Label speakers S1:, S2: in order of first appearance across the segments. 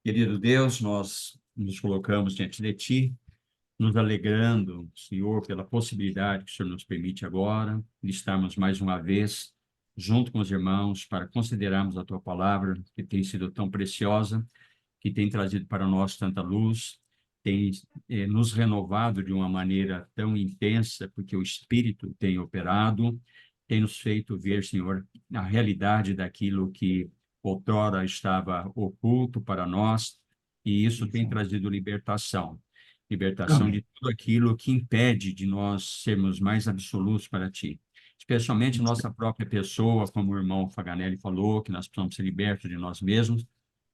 S1: Querido Deus, nós nos colocamos diante de Ti, nos alegrando, Senhor, pela possibilidade que o Senhor nos permite agora de estarmos mais uma vez junto com os irmãos para considerarmos a Tua palavra, que tem sido tão preciosa, que tem trazido para nós tanta luz, tem nos renovado de uma maneira tão intensa, porque o Espírito tem operado, tem nos feito ver, Senhor, a realidade daquilo que outrora estava oculto para nós, e isso tem
S2: Isso.
S1: trazido libertação. Libertação
S2: Amém.
S1: de tudo aquilo que impede de nós sermos mais absolutos para Ti. Especialmente
S2: Isso.
S1: nossa própria pessoa, como o irmão Faganelli falou, que nós precisamos ser libertos de nós mesmos,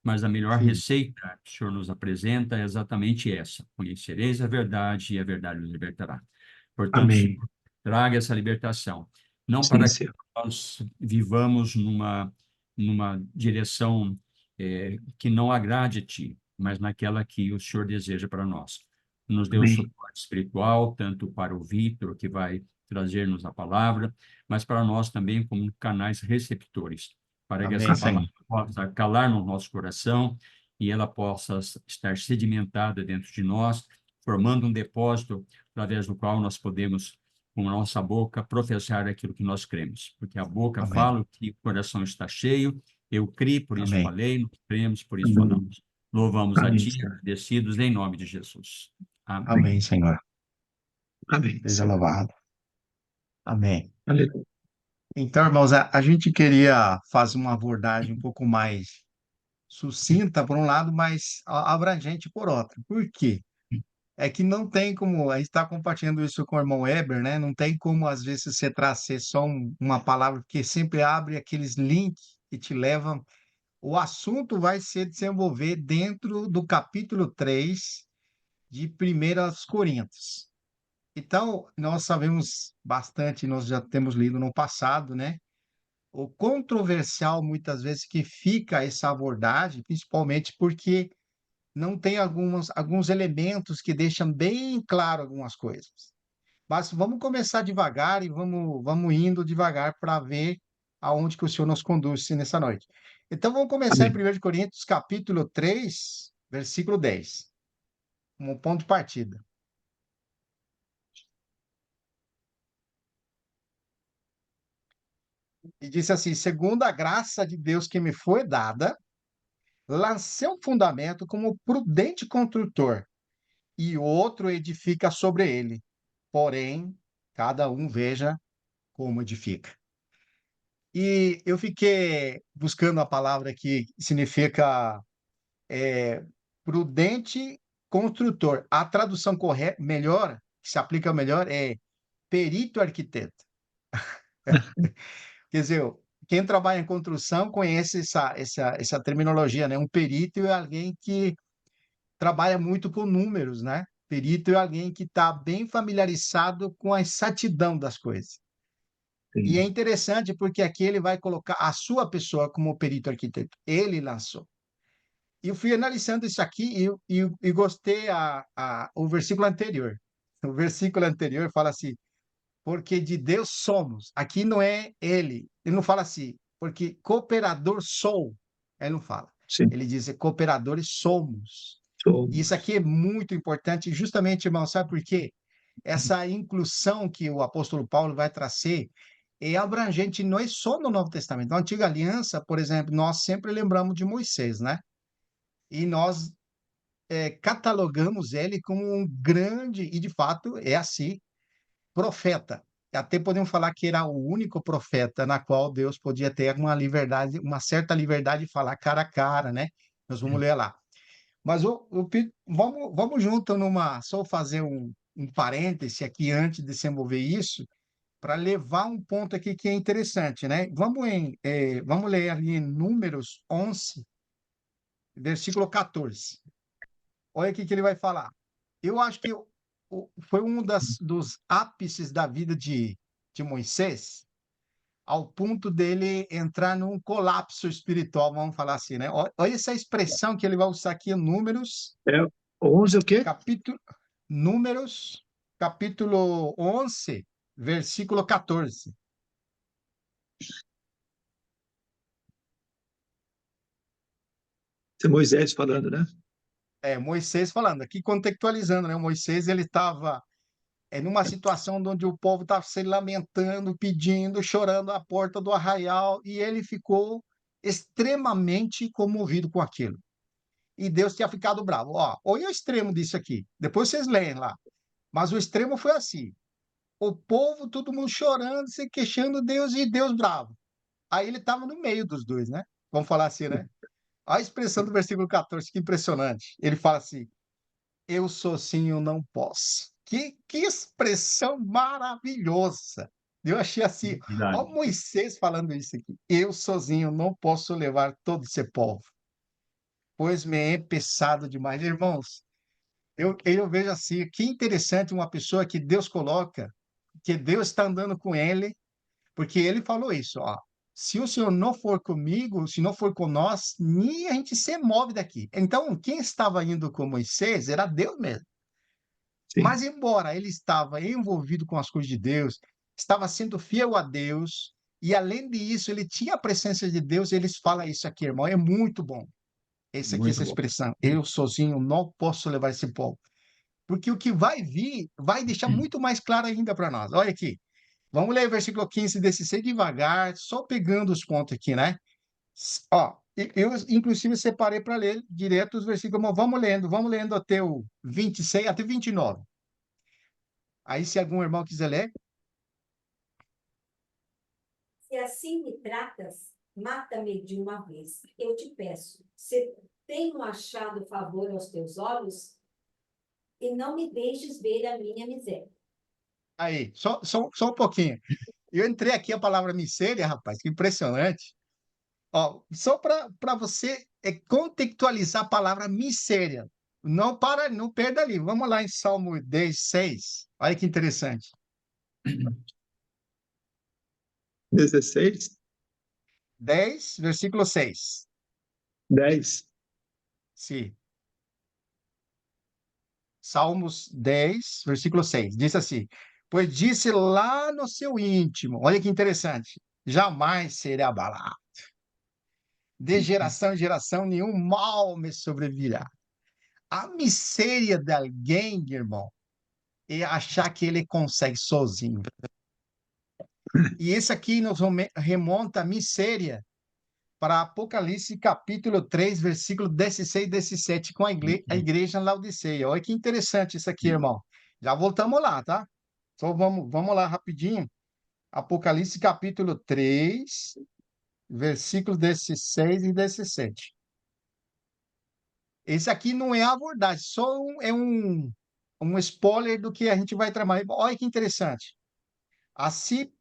S1: mas a melhor
S2: Sim.
S1: receita que o Senhor nos apresenta é exatamente essa: conhecereis a verdade e a verdade os libertará. Portanto,
S2: Amém.
S1: Senhor, traga essa libertação, não
S2: Sim,
S1: para que
S2: Senhor.
S1: nós vivamos numa direção que não agrade a Ti, mas naquela que o Senhor deseja para nós. Nos dê o
S2: Amém.
S1: suporte espiritual, tanto para o Vítor, que vai trazer-nos a palavra, mas para nós também como canais receptores, para que essa
S2: Amém,
S1: palavra
S2: Senhor.
S1: possa calar no nosso coração e ela possa estar sedimentada dentro de nós, formando um depósito através do qual nós podemos, com a nossa boca, professar aquilo que nós cremos. Porque a boca
S2: Amém.
S1: fala o que o coração está cheio, eu criei, por isso
S2: Amém.
S1: falei, nós cremos, por isso
S2: Amém.
S1: falamos. Louvamos a
S2: Amém,
S1: Ti,
S2: Senhor.
S1: agradecidos em nome de Jesus. Amém.
S2: Amém, Senhor.
S3: Amém.
S2: Seja louvado. Amém.
S3: Aleluia.
S2: Então, irmãos, a gente queria fazer uma abordagem um pouco mais sucinta por um lado, mas abrangente por outro. Por quê? É que não tem como, a gente está compartilhando isso com o irmão Eber, né? Não tem como, às vezes, você trazer só uma palavra, porque sempre abre aqueles links que te levam. O assunto vai se desenvolver dentro do capítulo 3 de 1 Coríntios. Então, nós sabemos bastante, nós já temos lido no passado, né? O controversial, muitas vezes, que fica essa abordagem, principalmente porque não tem alguns elementos que deixam bem claro algumas coisas. Mas vamos começar devagar e vamos indo devagar para ver aonde que o Senhor nos conduz nessa noite. Então vamos começar em
S3: Amém.
S2: 1 Coríntios, capítulo 3, versículo 10, como ponto de partida. E disse assim: segundo a graça de Deus que me foi dada, lancei um fundamento como prudente construtor, e outro edifica sobre ele. Porém, cada um veja como edifica. E eu fiquei buscando a palavra que significa prudente construtor. A tradução correta, melhor, que se aplica melhor, é perito arquiteto. Quer dizer, quem trabalha em construção conhece essa terminologia, né? Um perito é alguém que trabalha muito com números, né? Perito é alguém que está bem familiarizado com a exatidão das coisas. E é
S3: Sim.
S2: interessante porque aqui ele vai colocar a sua pessoa como perito arquiteto. Ele lançou. E eu fui analisando isso aqui e gostei o versículo anterior. O versículo anterior fala assim, porque de Deus somos. Aqui não é ele. Ele não fala assim, porque cooperador sou. Ele não fala.
S3: Sim.
S2: Ele diz, cooperadores somos. E isso
S3: Somos.
S2: aqui é muito importante, justamente, irmão, sabe por quê? Essa inclusão que o apóstolo Paulo vai trazer é abrangente, não é só no Novo Testamento. Na Antiga Aliança, por exemplo, nós sempre lembramos de Moisés, né? E nós catalogamos ele como um grande, e de fato é assim, profeta. Até podemos falar que era o único profeta na qual Deus podia ter uma liberdade, uma certa liberdade de falar cara a cara, né? Nós vamos ler lá. Mas vamos junto só fazer um parêntese aqui antes de desenvolver isso, para levar um ponto aqui que é interessante, né? Vamos ler ali em Números 11, versículo 14. Olha o que ele vai falar. Eu acho que foi dos ápices da vida de Moisés, ao ponto dele entrar num colapso espiritual, vamos falar assim, né? Olha essa expressão que ele vai usar aqui em
S3: É 11 o quê?
S2: capítulo, Números, capítulo 11, versículo 14.
S3: é Moisés falando, né?
S2: Moisés falando, aqui contextualizando, né? O Moisés, ele estava numa situação onde o povo estava se lamentando, pedindo, chorando à porta do arraial, e ele ficou extremamente comovido com aquilo. E Deus tinha ficado bravo. Ó, olha o extremo disso aqui. Depois vocês leem lá. Mas o extremo foi assim: o povo, todo mundo chorando, se queixando Deus e Deus bravo. Aí ele estava no meio dos dois, né? Vamos falar assim, né? A expressão do versículo 14, que impressionante. Ele fala assim: eu sozinho não posso. Que expressão maravilhosa. Eu achei assim, ó
S1: Verdade.
S2: Moisés falando isso aqui. Eu sozinho não posso levar todo esse povo, pois me é pesado demais. Irmãos, eu vejo assim, que interessante uma pessoa que Deus coloca, que Deus está andando com ele, porque ele falou isso, ó. Se o Senhor não for comigo, se não for com nós, nem a gente se move daqui. Então, quem estava indo com Moisés era Deus mesmo.
S3: Sim.
S2: Mas, embora ele estava envolvido com as coisas de Deus, estava sendo fiel a Deus, e além disso, ele tinha a presença de Deus, eles falam isso aqui, irmão, é muito bom. Essa aqui, essa
S1: Muito bom.
S2: expressão, eu sozinho não posso levar esse povo. Porque o que vai vir vai deixar muito mais claro ainda para nós. Olha aqui, vamos ler o versículo 15 desse ser devagar, só pegando os pontos aqui, né? Ó, eu inclusive separei para ler direto os versículos, mas vamos lendo até o 26, até 29. Aí, se algum irmão quiser ler,
S4: Se assim me tratas, mata-me de uma vez. Eu te peço, se tenho achado favor aos teus olhos, e não me deixes ver a minha miséria.
S2: aí, só um pouquinho. Eu entrei aqui a palavra miséria, rapaz, que impressionante. Ó, só para você contextualizar a palavra miséria. Não perda ali. Vamos lá em Salmo 10, 6. Olha que interessante.
S3: 16,
S2: 10, versículo 6.
S3: 10.
S2: Sim. Salmos 10, versículo 6. Diz assim: pois disse lá no seu íntimo, olha que interessante, jamais serei abalado. De geração em geração, nenhum mal me sobrevirá. A miséria de alguém, irmão, é achar que ele consegue sozinho. E esse aqui nos remonta a miséria para Apocalipse capítulo 3, versículo 16 e 17, com a igreja em Laodiceia. Olha que interessante isso aqui, irmão. Já voltamos lá, tá? Só vamos lá rapidinho. Apocalipse capítulo 3, versículos 16 e 17. Esse aqui não é a abordagem, um spoiler do que a gente vai trabalhar. Olha que interessante. Assim,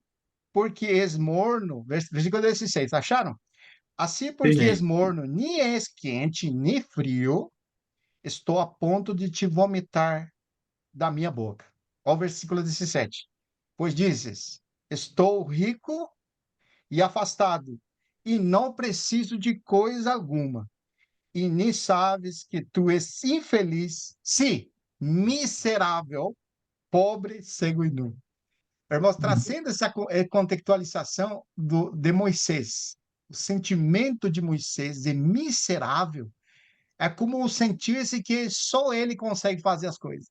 S2: porque és morno, versículo 16, acharam? Assim, porque és
S1: Sim.
S2: morno, nem és quente, nem frio, estou a ponto de te vomitar da minha boca. Olha o versículo 17. Pois dizes: estou rico e afastado, e não preciso de coisa alguma. E nem sabes que tu és infeliz, sim, miserável, pobre, cego e nu. Irmãos, trazendo essa contextualização de Moisés, o sentimento de Moisés de miserável é como sentir-se que só ele consegue fazer as coisas.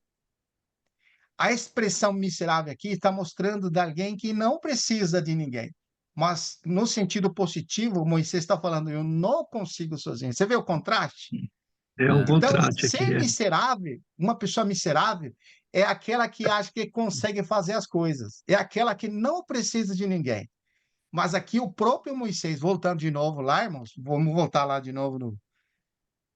S2: A expressão miserável aqui está mostrando de alguém que não precisa de ninguém. Mas, no sentido positivo, Moisés está falando, eu não consigo sozinho. Você vê o contraste?
S3: É um
S2: Então,
S3: contraste aqui.
S2: ser miserável, uma pessoa miserável, é aquela que acha que consegue fazer as coisas. É aquela que não precisa de ninguém. Mas aqui o próprio Moisés, voltando de novo lá, irmãos, vamos voltar lá de novo no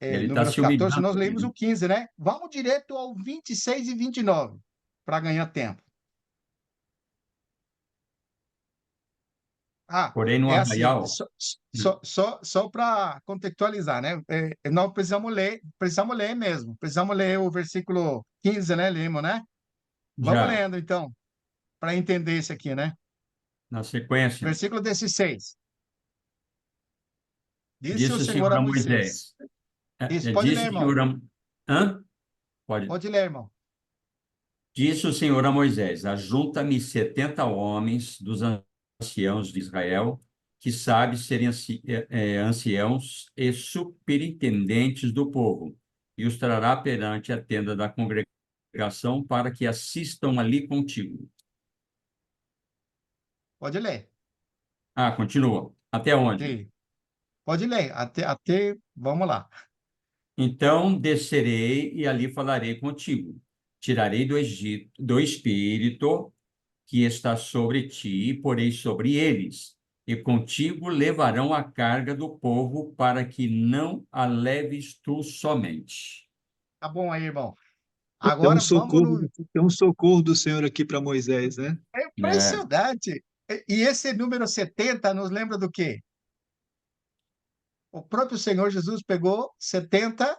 S1: Ele está
S2: Números
S1: se
S2: 14,
S1: humilhando
S2: nós
S1: ali,
S2: lemos
S1: né?
S2: o 15, né? Vamos direto ao 26 e 29, para ganhar tempo. Ah,
S1: Porém, no
S2: é assim,
S1: arraial,
S2: só para contextualizar, né? Nós precisamos ler mesmo, precisamos ler o versículo 15, né? Lemos, né? Vamos
S1: já
S2: lendo, então, para entender isso aqui, né?
S1: na sequência,
S2: Versículo 16. Disse o
S1: disse o
S2: Senhor
S1: Senhor
S2: a
S1: a
S2: Moisés.
S1: Moisés.
S2: Isso, pode ler,
S1: Disse o
S2: irmão.
S1: Senhor a... Hã? Pode.
S2: Pode ler, irmão.
S1: Disse o Senhor a Moisés: ajunta-me 70 homens dos anciãos de Israel que sabe serem anciãos e superintendentes do povo, e os trará perante a tenda da congregação para que assistam ali contigo.
S2: Pode ler.
S1: Ah, continua. Até onde?
S2: Sim. Pode ler. Até, vamos lá.
S1: Então descerei e ali falarei contigo. Tirarei do Egito, do espírito que está sobre ti, e porei sobre eles, e contigo levarão a carga do povo, para que não a leves tu somente.
S2: Tá bom aí, irmão.
S3: Tem um
S2: Agora vamos
S3: socorro,
S2: no.
S3: tem um socorro do Senhor aqui para Moisés, né?
S2: É
S1: É.
S2: impressionante. E esse número 70 nos lembra do quê? O próprio Senhor Jesus pegou 70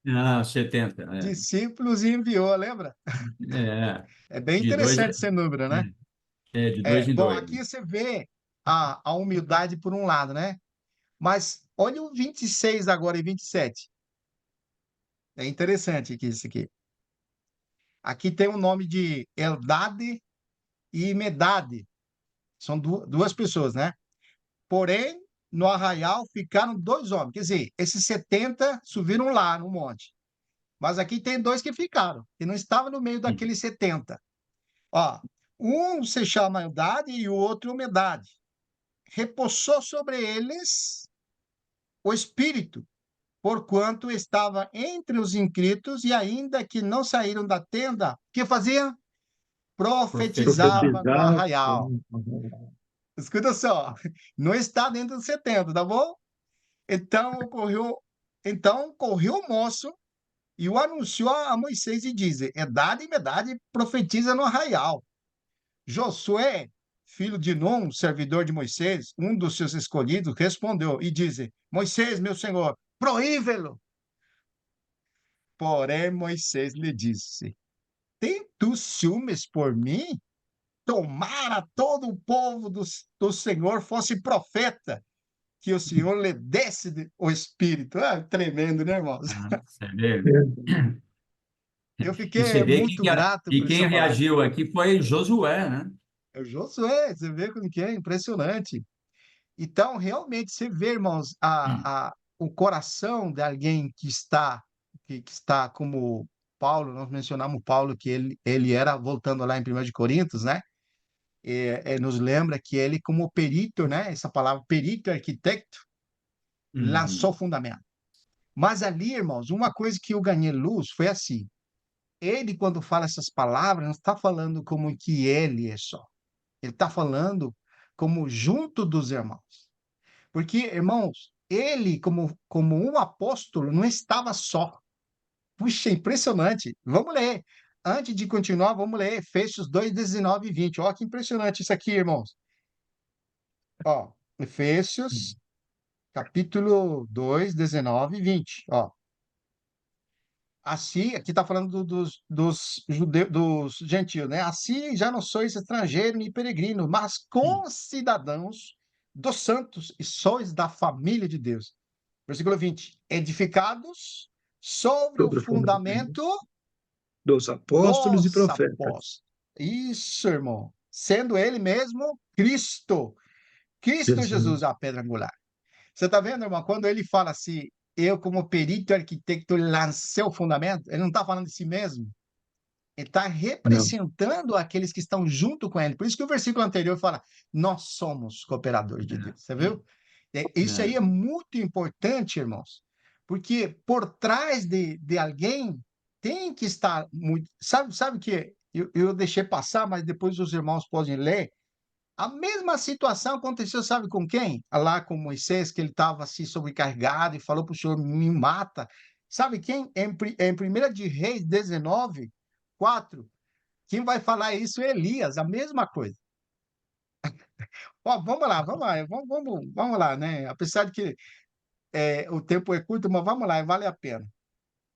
S1: Ah, 70.
S2: discípulos e enviou, lembra?
S1: É,
S2: É bem
S1: de dois,
S2: interessante esse número, né?
S1: de dois em
S2: Bom,
S1: dois.
S2: aqui você vê a humildade por um lado, né? Mas olha o 26 agora e 27. É interessante aqui isso aqui. Aqui tem o nome de Eldade e Medade. São duas pessoas, né? Porém, no arraial ficaram dois homens. Quer dizer, esses 70 subiram lá no monte. Mas aqui tem dois que ficaram, que não estavam no meio daqueles 70. Ó, um se chama Eldade e o outro Medade. Repousou sobre eles o Espírito, porquanto estava entre os inscritos e ainda que não saíram da tenda, o que faziam? Profetizava no
S3: Profetizar.
S2: arraial. Escuta só, não está dentro dos 70, tá bom? Então correu o moço e o anunciou a Moisés e diz: Edade e medade profetiza no arraial. Josué, filho de Num, servidor de Moisés, um dos seus escolhidos, respondeu e disse: Moisés, meu senhor, proíbe-lo. Porém, Moisés lhe disse: Tem tu ciúmes por mim? Tomara todo o povo do Senhor fosse profeta, que o Senhor lhe desse o Espírito. Ah, tremendo, né, irmãos?
S1: Ah, você vê?
S2: Eu
S1: E você
S2: fiquei
S1: vê
S2: muito grato
S1: e
S2: por essa
S1: quem
S2: palavra.
S1: reagiu aqui foi Josué, né?
S2: É o Josué, você vê como que é impressionante. Então, realmente, você vê, irmãos, o coração de alguém que está como Paulo, nós mencionamos Paulo, que ele era, voltando lá em 1 de Coríntios, né? Nos lembra que ele, como perito, né? Essa palavra perito, arquiteto, lançou
S1: Uhum.
S2: fundamento. Mas ali, irmãos, uma coisa que eu ganhei luz foi assim: ele, quando fala essas palavras, não está falando como que ele é só. Ele está falando como junto dos irmãos. Porque, irmãos, ele, como um apóstolo, não estava só. Puxa, impressionante. Vamos ler. Antes de continuar, vamos ler Efésios 2, 19 e 20. Olha que impressionante isso aqui, irmãos. Ó, Efésios, capítulo 2, 19 e 20. Ó, assim, aqui está falando dos judeus, dos gentios, né? Assim já não sois estrangeiro nem peregrino, mas concidadãos dos santos e sois da família de Deus. Versículo 20. Edificados sobre o
S3: Sobre o fundamento
S2: fundamento
S3: dos apóstolos e
S2: dos
S3: profetas.
S2: apóstolos. Isso, irmão. Sendo ele mesmo Cristo. Cristo
S3: Jesus.
S2: Jesus, a pedra angular. Você está vendo, irmão? Quando ele fala assim, eu, como perito arquiteto, lancei o fundamento, ele não está falando de si mesmo. Ele está
S3: Não,
S2: representando aqueles que estão junto com ele. Por isso que o versículo anterior fala: nós somos cooperadores de Deus. Você viu? Isso aí
S1: É.
S2: é muito importante, irmãos, porque por trás de alguém tem que estar muito. Sabe que eu deixei passar, mas depois os irmãos podem ler. A mesma situação aconteceu, sabe com quem? Lá com Moisés, que ele estava assim sobrecarregado e falou para o Senhor: me mata. Sabe quem? Em 1 de Reis 19, 4, quem vai falar isso é Elias, a mesma coisa. Ó, vamos lá, vamos lá, né? Apesar de que o tempo é curto, mas vamos lá, vale a pena.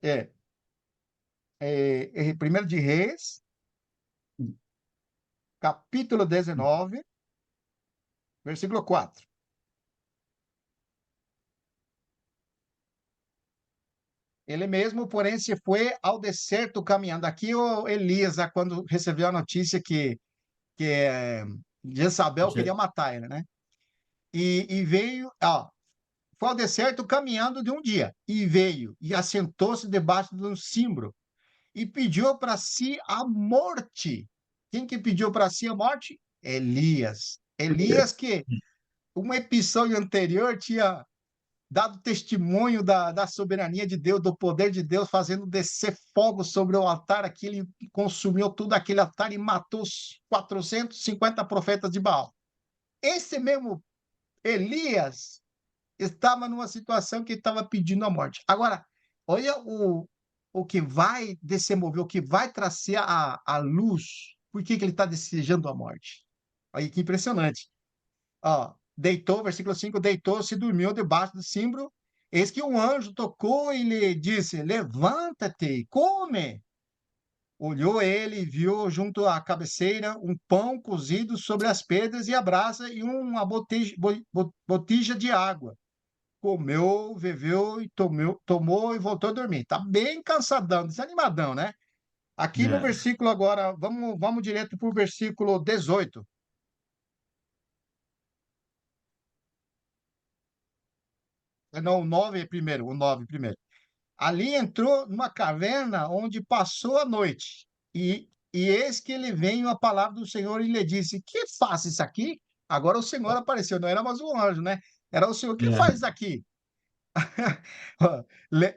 S2: É, 1 de Reis, capítulo 19, versículo 4. Ele mesmo, porém, se foi ao deserto caminhando. Aqui o Elias, quando recebeu a notícia que Jezabel queria matar ele, né? e veio, ó, foi ao deserto caminhando de um dia, e veio, e assentou-se debaixo de um cimbro, e pediu para si a morte. Quem que pediu para si a morte? Elias. Elias que, um episódio anterior, tinha dado testemunho da soberania de Deus, do poder de Deus, fazendo descer fogo sobre o altar, aquele consumiu tudo aquele altar e matou os 450 profetas de Baal. Esse mesmo Elias estava numa situação que estava pedindo a morte. Agora, olha o que vai desenvolver, o que vai trazer a luz. Por que ele está desejando a morte? Olha que impressionante. Ó, deitou, versículo 5, deitou-se e dormiu debaixo do cimbro. Eis que um anjo tocou e lhe disse: levanta-te e come. Olhou ele e viu junto à cabeceira um pão cozido sobre as pedras e a brasa e uma botija de água. Comeu, bebeu e tomou e voltou a dormir. Tá bem cansadão, desanimadão, né? Aqui no
S1: É,
S2: versículo agora, vamos direto para o versículo 18. Não, o 9 primeiro, o 9 primeiro. Ali entrou numa caverna onde passou a noite. E eis que ele veio a palavra do Senhor e lhe disse: que fazes aqui? Agora o Senhor apareceu, não era mais um anjo, né? Era o Senhor: que
S1: é,
S2: fazes aqui?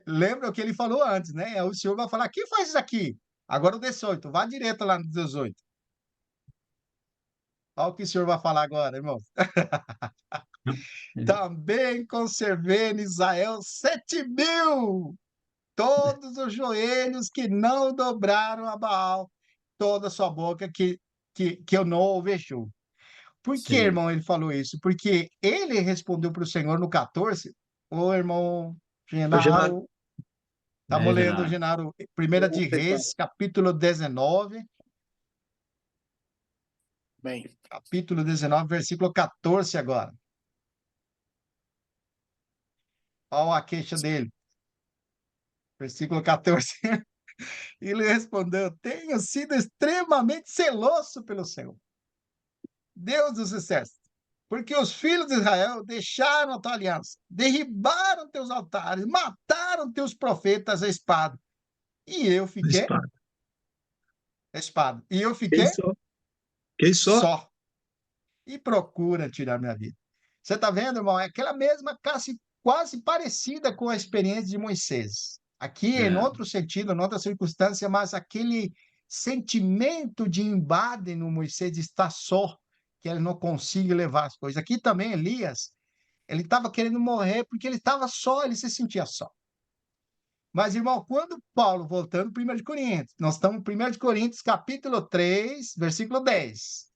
S2: Lembra o que ele falou antes, né? O Senhor vai falar: que fazes aqui? Agora o 18, vá direto lá no 18. Olha o que o Senhor vai falar agora, irmão. Também conservei em Israel 7.000, todos os joelhos que não dobraram a Baal, toda a sua boca que eu não ouvejo. Por que,
S1: sim.
S2: irmão, ele falou isso? Porque ele respondeu para o Senhor no 14, ô irmão
S3: Ô, Genaro,
S2: Genaro, estamos
S1: É,
S2: lendo,
S1: Genaro.
S2: Genaro, 1 de
S3: vamos tentar.
S2: Reis, capítulo 19,
S5: Bem,
S2: versículo 14 agora. Olha a queixa dele, versículo 14. Ele respondeu: tenho sido extremamente celoso pelo Senhor, Deus dos exércitos, porque os filhos de Israel deixaram a tua aliança, derribaram teus altares, mataram teus profetas à espada. E eu fiquei,
S3: Espada.
S2: a espada, e eu
S3: Quem
S2: fiquei
S3: só? Quem só?
S2: só. E procura tirar minha vida. Você está vendo, irmão? É aquela mesma, quase parecida com a experiência de Moisés. Aqui, em
S1: É,
S2: outro sentido, em outra circunstância, mas aquele sentimento de embate no Moisés de estar só, que ele não consegue levar as coisas. Aqui também, Elias, ele estava querendo morrer porque ele estava só, ele se sentia só. Mas, irmão, quando Paulo, voltando para 1 de Coríntios, nós estamos em 1 de Coríntios, capítulo 3, versículo 10,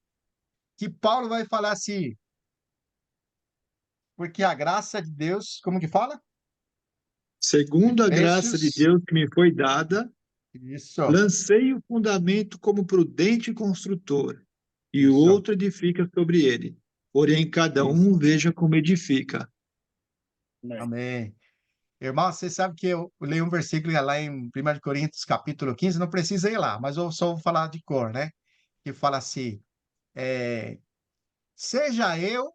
S2: que Paulo vai falar assim: porque a graça de Deus, como que fala?
S3: Segundo a graça de
S2: Efésios,
S3: Deus que me foi dada,
S2: isso,
S3: lancei o fundamento como prudente construtor, e o
S2: isso,
S3: outro edifica sobre ele. Porém, cada
S2: isso.
S3: um veja como edifica.
S5: bem.
S2: Amém. Irmão, você sabe que eu leio um versículo lá em 1 de Coríntios, capítulo 15, não precisa ir lá, mas eu só vou falar de cor, né? Que fala assim, é, seja eu,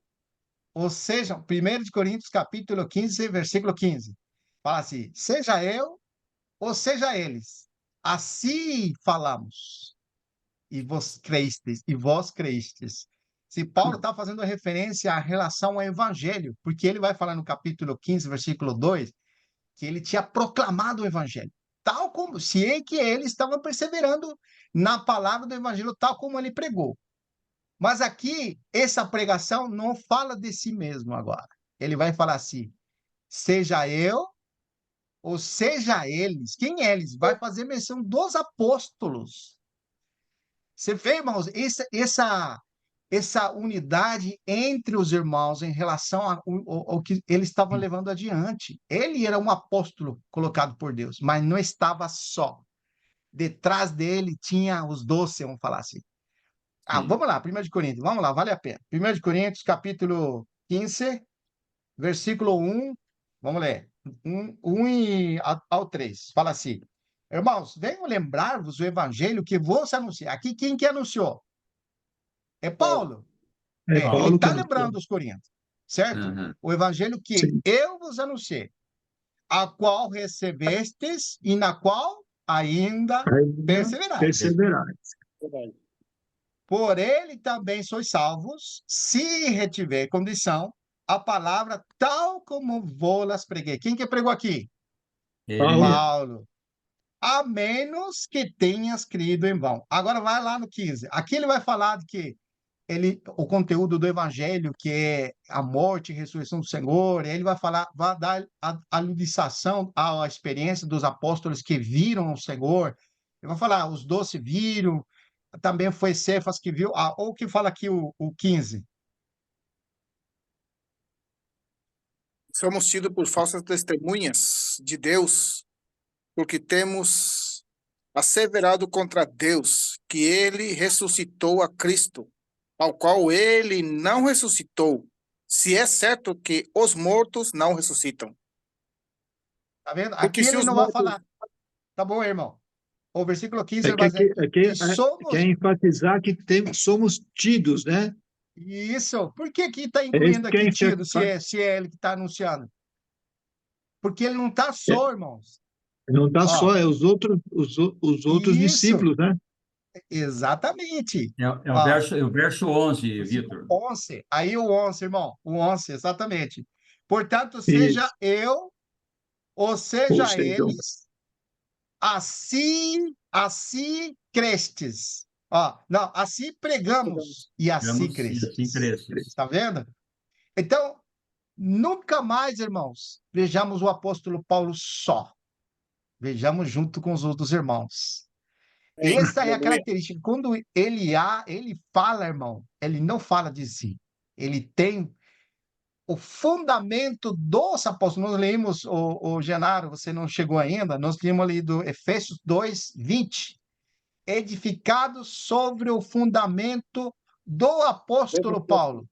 S2: ou seja, 1 de Coríntios, capítulo 15, versículo 15. Fala assim, seja eu, ou seja eles. Assim falamos. E vós creistes. Se Paulo está fazendo referência à relação ao evangelho, porque ele vai falar no capítulo 15, versículo 2, que ele tinha proclamado o evangelho, tal como, se é que ele estava perseverando na palavra do evangelho, tal como ele pregou. Mas aqui, essa pregação não fala de si mesmo agora. Ele vai falar assim, seja eu, ou seja eles. Quem é eles? Vai fazer menção dos apóstolos. Você vê, irmãos, essa unidade entre os irmãos em relação ao que ele estava levando adiante. Ele era um apóstolo colocado por Deus, mas não estava só. Detrás dele tinha os 12, vamos falar assim.
S1: sim.
S2: Vamos lá, 1 de Coríntios, vamos lá, vale a pena. 1 de Coríntios, capítulo 15, versículo 1, vamos ler. 1 ao 3, fala assim. Irmãos, venho lembrar-vos o evangelho que vos anunciei. Aqui, quem que anunciou? É Paulo.
S3: É
S2: Ele
S3: Paulo que
S2: está
S3: anunciou.
S2: lembrando os Coríntios. certo?
S1: Aham.
S2: O evangelho que
S3: Sim.
S2: eu vos anunciei, a qual recebestes e na qual ainda
S3: Ainda
S2: perseverais.
S3: perseverar.
S5: Verdade.
S2: Por ele também sois salvos, se retiver condição, a palavra tal como vou-las preguei. Quem que pregou aqui?
S1: Ele
S3: Paulo.
S1: mesmo.
S2: Paulo. A menos que tenhas crido em vão. Agora vai lá no 15. Aqui ele vai falar de que o conteúdo do evangelho, que é a morte e ressurreição do Senhor, ele vai falar, vai dar a aludiçação à experiência dos apóstolos que viram o Senhor. Ele vai falar, os 12 viram, também foi Cefas que viu, ou que fala aqui o 15.
S5: Somos tidos por falsas testemunhas de Deus, porque temos asseverado contra Deus que ele ressuscitou a Cristo, ao qual ele não ressuscitou, se é certo que os mortos não ressuscitam.
S2: Tá vendo?
S5: Porque
S2: Aqui
S5: se
S2: ele
S5: os
S2: não vai
S5: mortos...
S2: falar, tá bom, irmão? O versículo 15
S3: É
S2: ele
S3: que
S2: vai
S3: aqui,
S2: dizer
S3: aqui
S2: que somos
S3: quer enfatizar que somos tidos, né?
S2: isso. Por que que está
S3: É isso
S2: incluindo
S3: que é
S2: aqui tido, se é ele que está anunciando? Porque ele não está só, irmãos.
S3: não está
S2: Ó,
S3: só, é os outros
S2: isso,
S3: discípulos, né?
S2: exatamente.
S1: É
S2: Ó,
S1: o verso 11,
S2: versículo
S1: Vitor.
S2: 11. Aí o 11, irmão. O 11, exatamente. Portanto, seja
S3: Isso.
S2: eu ou
S3: Ou
S2: seja
S3: seja,
S2: eles, assim crestes. Ó, não, assim pregamos e assim
S1: Vamos e assim
S2: crestes.
S1: cresces.
S2: Tá vendo? Então, nunca mais, irmãos, vejamos o apóstolo Paulo só. Vejamos junto com os outros irmãos.
S5: Amém.
S2: Essa é a
S5: Aleluia.
S2: característica. Quando ele fala, irmão, ele não fala de si. Ele tem o fundamento dos apóstolos. Nós lemos, o Genaro, você não chegou ainda, nós tínhamos lido Efésios 2, 20. Edificado sobre o fundamento do apóstolo Paulo.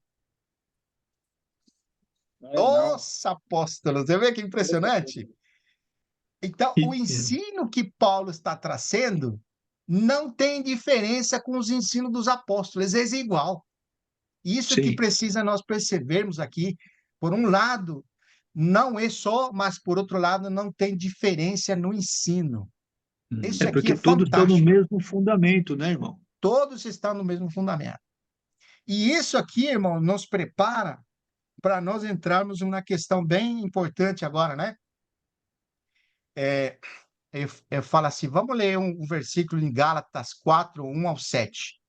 S5: Não.
S2: Dos apóstolos. Você vê que impressionante? Então, o ensino que Paulo está trazendo não tem diferença com os ensinos dos apóstolos, é igual. Isso que
S3: sim.
S2: precisa nós percebermos aqui. Por um lado, não é só, mas por outro lado, não tem diferença no ensino. Isso
S3: É
S2: aqui é
S3: porque todos estão no
S2: fantástico.
S3: mesmo fundamento, né, irmão?
S2: Todos estão no mesmo fundamento. E isso aqui, irmão, nos prepara para nós entrarmos numa questão bem importante agora, né? Eu falo assim, vamos ler um versículo em Gálatas 4, 1 ao 7.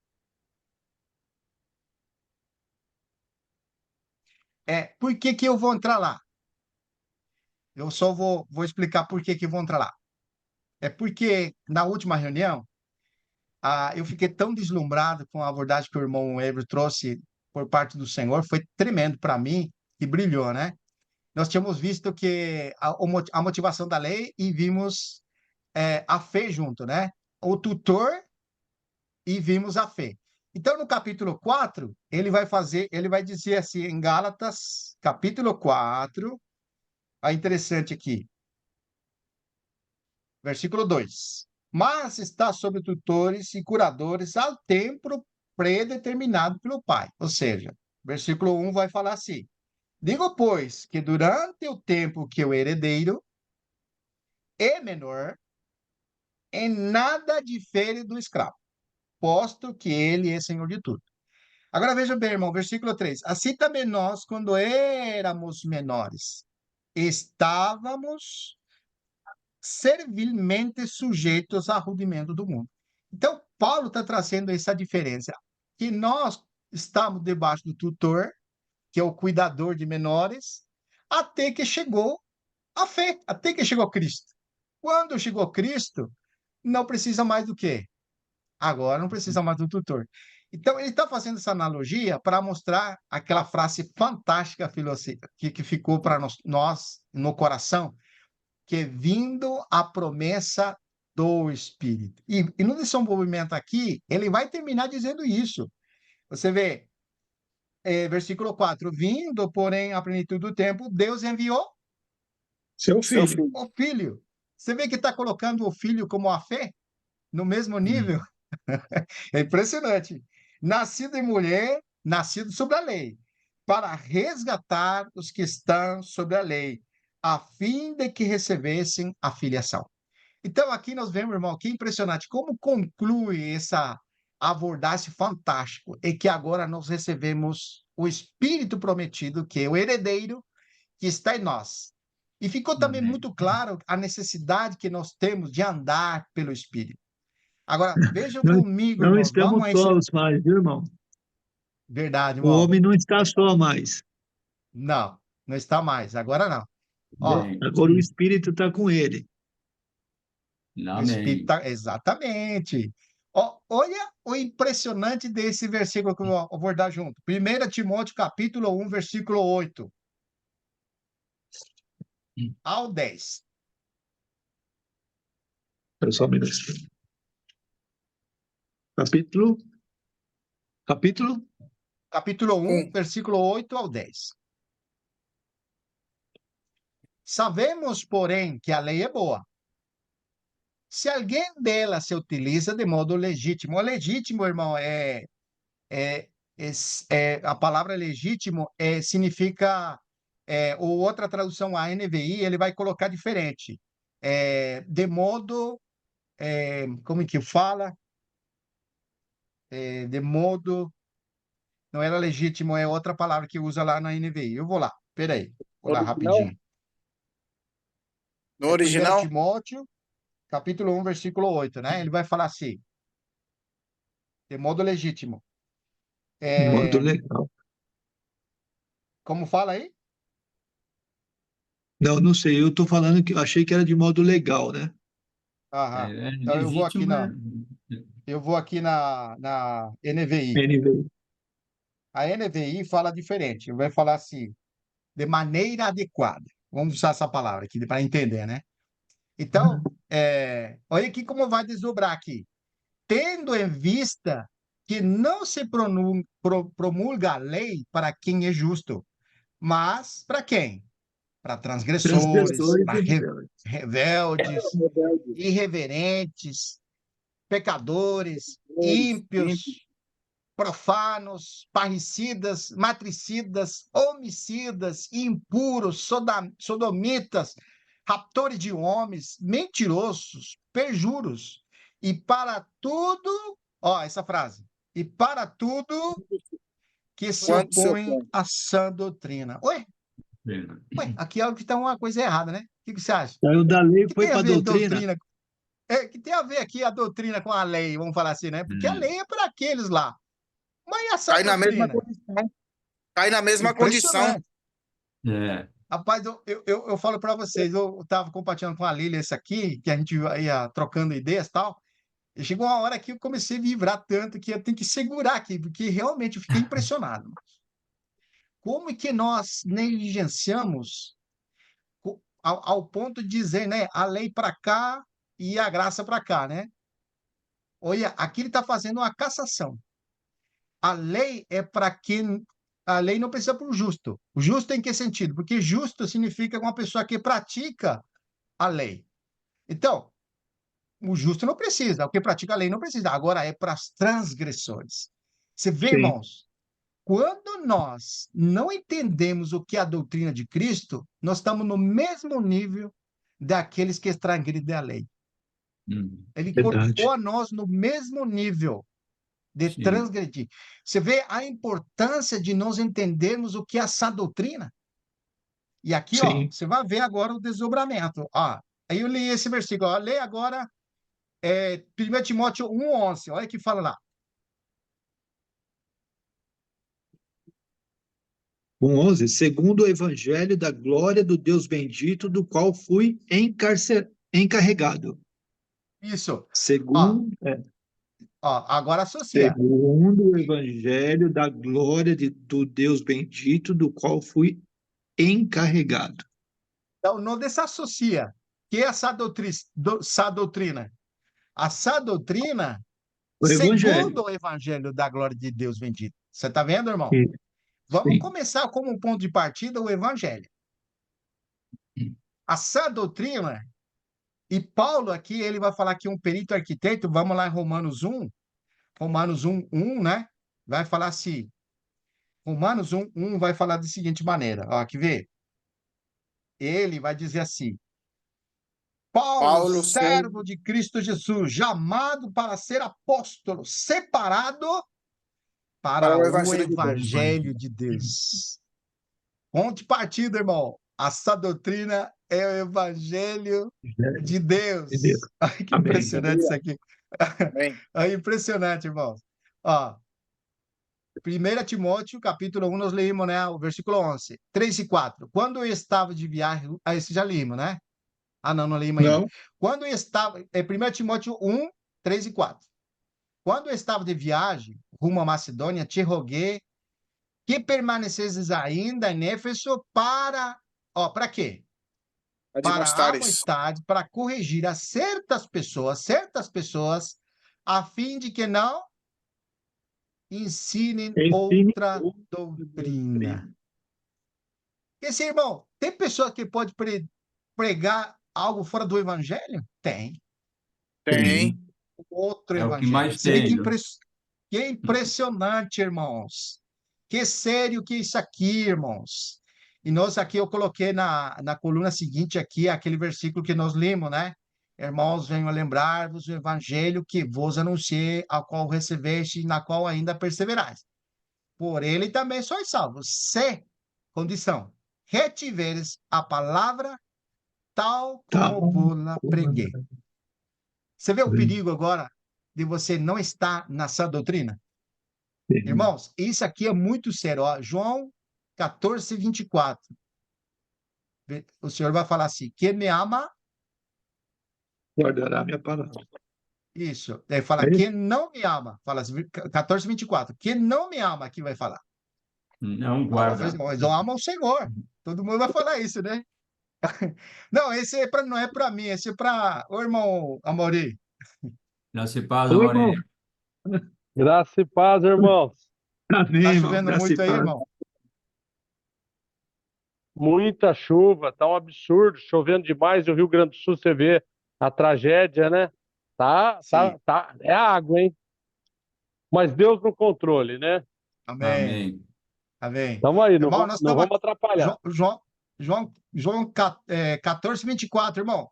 S2: Por que que eu vou entrar lá? Eu só vou explicar por que que eu vou entrar lá. É porque na última reunião, eu fiquei tão deslumbrado com a abordagem que o irmão Ever trouxe por parte do Senhor, foi tremendo para mim e brilhou, né? Nós tínhamos visto que a motivação da lei e vimos a fé junto, né? O tutor e vimos a fé. Então, no capítulo 4, ele vai dizer assim, em Gálatas, capítulo 4, interessante aqui, versículo 2. Mas está sobre tutores e curadores ao tempo predeterminado pelo Pai. Ou seja, versículo 1 vai falar assim: digo, pois, que durante o tempo que o herdeiro é menor, em nada difere do escravo, posto que ele é senhor de tudo. Agora veja bem, irmão, versículo 3. Assim também nós, quando éramos menores, estávamos servilmente sujeitos ao rudimento do mundo. Então, Paulo está trazendo essa diferença, que nós estamos debaixo do tutor, que é o cuidador de menores, até que chegou a fé, até que chegou Cristo. Quando chegou Cristo, não precisa mais do quê? Agora não precisa mais do tutor. Então, ele está fazendo essa analogia para mostrar aquela frase fantástica que ficou para nós no coração, que é vindo a promessa do Espírito. E no desenvolvimento aqui, ele vai terminar dizendo isso. Você vê, versículo 4, vindo, porém, a plenitude do tempo, Deus enviou
S3: Seu
S5: Seu
S3: filho.
S5: filho.
S2: o Filho. Você vê que está colocando o Filho como a fé no mesmo nível? É impressionante. Nascido em mulher, nascido sob a lei. para resgatar os que estão sob a lei, a fim de que recebessem a filiação. Então, aqui nós vemos, irmão, que impressionante como conclui essa abordagem fantástico, e que agora nós recebemos o Espírito prometido, que é o herdeiro que está em nós. E ficou também
S1: Amém.
S2: muito claro a necessidade que nós temos de andar pelo Espírito. Agora, vejam
S3: Não,
S2: comigo,
S3: não
S2: irmãos, vamos
S3: estamos
S2: a esse...
S3: sós mais, viu, irmão?
S2: Verdade,
S3: O
S2: irmão.
S3: homem não está só mais.
S2: Não, não está mais, agora não. Ó,
S1: Bem,
S3: Agora o Espírito está com ele.
S2: o Espírito
S1: amém.
S2: tá... Exatamente. Ó, olha o impressionante desse versículo que eu vou dar junto. 1 Timóteo, capítulo 1, versículo 8 ao 10.
S3: Espera só um minuto. Capítulo? Capítulo?
S2: Capítulo 1,
S5: 1.
S2: versículo 8 ao 10. Sabemos, porém, que a lei é boa, se alguém dela se utiliza de modo legítimo. O legítimo, irmão, é, a palavra legítimo significa, ou outra tradução, a NVI, ele vai colocar diferente. De modo, como que fala? De modo, não era legítimo, é outra palavra que usa lá na NVI. Eu vou lá, peraí, vou lá
S5: Original?
S2: rapidinho.
S5: No
S2: É 1
S5: original?
S2: Timóteo, capítulo 1, versículo 8, né? Ele vai falar assim, de modo legítimo.
S3: De modo
S2: É,
S3: legal.
S2: como fala aí?
S3: Não, não sei. Eu estou falando que eu achei que era de modo legal, né?
S2: Aham. Então
S1: Legítimo é.
S2: eu vou aqui na NVI.
S3: NVI.
S2: A NVI fala diferente. Vai falar assim, de maneira adequada. Vamos usar essa palavra aqui para entender, né? Então, olha aqui como vai desdobrar aqui. Tendo em vista que não se promulga a lei para quem é justo, mas para quem? Para transgressores,
S3: Transgressores
S2: para
S3: e rebeldes.
S2: rebeldes,
S5: Rebelde.
S2: irreverentes, pecadores,
S5: Sim.
S2: ímpios, profanos, parricidas, matricidas, homicidas, impuros, sodomitas, raptores de homens, mentirosos, perjuros, e para tudo, ó, essa frase, e para tudo que se
S5: Quanto se
S2: opõe
S5: opõe?
S2: à sã doutrina. Ué, aqui é o que está uma coisa errada, né? O que você acha?
S3: Saiu da lei
S2: O
S3: e
S2: que
S3: foi
S2: tem a
S3: para a
S2: ver
S3: doutrina.
S2: doutrina? Que tem a ver aqui a doutrina com a lei, vamos falar assim, né? Porque a lei é para aqueles lá. Mas e essa
S5: Cai na mesma
S2: doutrina?
S5: condição. Cai na mesma condição.
S2: Impressionante.
S1: É,
S2: Rapaz, eu falo para vocês, eu estava compartilhando com a Lília isso aqui, que a gente ia trocando ideias e tal, e chegou uma hora que eu comecei a vibrar tanto que eu tenho que segurar aqui, porque realmente eu fiquei impressionado. Como é que nós negligenciamos ao ponto de dizer, né, a lei para cá e a graça para cá, né? Olha, aqui ele está fazendo uma cassação. A lei é para quem. A lei não precisa para o justo. O justo em que sentido? Porque justo significa uma pessoa que pratica a lei. Então, o justo não precisa, o que pratica a lei não precisa. Agora é para as transgressões. Você vê,
S3: Sim,
S2: irmãos, quando nós não entendemos o que é a doutrina de Cristo, nós estamos no mesmo nível daqueles que transgridem a lei. Ele colocou
S3: verdade.
S2: a nós no mesmo nível de
S1: sim.
S2: transgredir. Você vê a importância de nós entendermos o que é essa doutrina. E aqui, ó,
S3: Sim.
S2: você vai ver agora o desdobramento. Ó, aí eu li esse versículo. Ó, lê agora 1 Timóteo 1,11. Olha que fala lá.
S3: 11. Segundo o evangelho da glória do Deus bendito, do qual fui encarregado.
S2: Isso. Ó,
S3: Segundo,
S2: agora associa.
S3: segundo o evangelho da glória do Deus bendito, do qual fui encarregado.
S2: Então, não desassocia. Que é essa doutrina? Essa doutrina,
S3: O evangelho.
S2: segundo o evangelho da glória de Deus bendito. Você está vendo, irmão?
S3: Sim.
S2: Vamos
S3: Sim.
S2: começar como um ponto de partida o evangelho. A sã doutrina, e Paulo aqui, ele vai falar que um perito arquiteto, vamos lá em Romanos 1, 1, né? Vai falar assim, Romanos 1 vai falar da seguinte maneira, ó, que vê? Ele vai dizer assim: Paulo,
S5: Paulo,
S2: servo de Cristo Jesus, chamado para ser apóstolo, separado
S5: para
S2: para
S5: o
S2: o
S5: evangelho de Deus.
S2: evangelho de Deus. Ponto de partida, irmão. Essa doutrina é o evangelho de
S3: De Deus.
S2: Deus. Ai, que
S3: Amém.
S2: impressionante isso aqui.
S5: Amém.
S2: É impressionante, irmão. Ó, 1 Timóteo, capítulo 1, nós leímos, né, o versículo 11, 3 e 4. Quando eu estava de viagem, esse já leímos, né? Ah, não, não leímos ainda.
S3: Não?
S2: Quando eu estava, 1 Timóteo 1, 3 e 4. Quando eu estava de viagem rumo à Macedônia, te roguei que permanecesses ainda em Éfeso para quê? Para
S5: Admoestares.
S2: amoestar, para corrigir a certas pessoas, a fim de que não ensinem
S3: Ensine
S2: outra
S3: outra
S2: doutrina.
S3: doutrina.
S2: Esse irmão, tem pessoa que pode pregar algo fora do evangelho? Tem.
S5: Tem.
S2: Outro
S1: É o que
S2: evangelho.
S1: mais
S2: Você vê
S1: tem, né?
S2: que impressionante, irmãos. Que sério que é isso aqui, irmãos. E nós aqui, eu coloquei na coluna seguinte aqui, aquele versículo que nós lemos, né? Irmãos, venho a lembrar-vos o evangelho que vos anunciei, ao qual recebeste e na qual ainda perseverais. Por ele também sois salvos, se, condição, retiveres a palavra tal
S3: Tá.
S2: como vos preguei. Você vê o perigo agora de você não estar na sã doutrina? Irmãos, isso aqui é muito sério. Ó, João 14, 24. O Senhor vai falar assim: quem me ama,
S3: Guardará minha palavra.
S2: isso. Ele fala:
S3: É isso?
S2: quem não me ama, fala assim, 14, 24. Quem não me ama, aqui vai falar.
S1: Não
S2: Ó,
S1: guarda.
S2: mas não ama o Senhor. Todo mundo vai falar isso, né? Não, esse é não é para mim, esse é para o irmão Amori.
S1: Graça e paz,
S3: Ô, irmão.
S1: Amorim.
S6: Graça e paz, irmãos.
S3: Amém,
S2: Tá
S3: irmão.
S2: chovendo
S3: Graça e
S2: muito aí,
S3: paz.
S2: irmão?
S6: Muita chuva, tá um absurdo, chovendo demais. No Rio Grande do Sul você vê a tragédia, né?
S2: Sim.
S6: É água, hein? Mas Deus no controle, né?
S2: Amém.
S1: Amém.
S2: Amém.
S6: Tamo aí,
S2: Irmão, nós
S6: não
S2: estamos
S6: vamos
S2: aqui.
S6: atrapalhar.
S2: João 14, 24, irmão.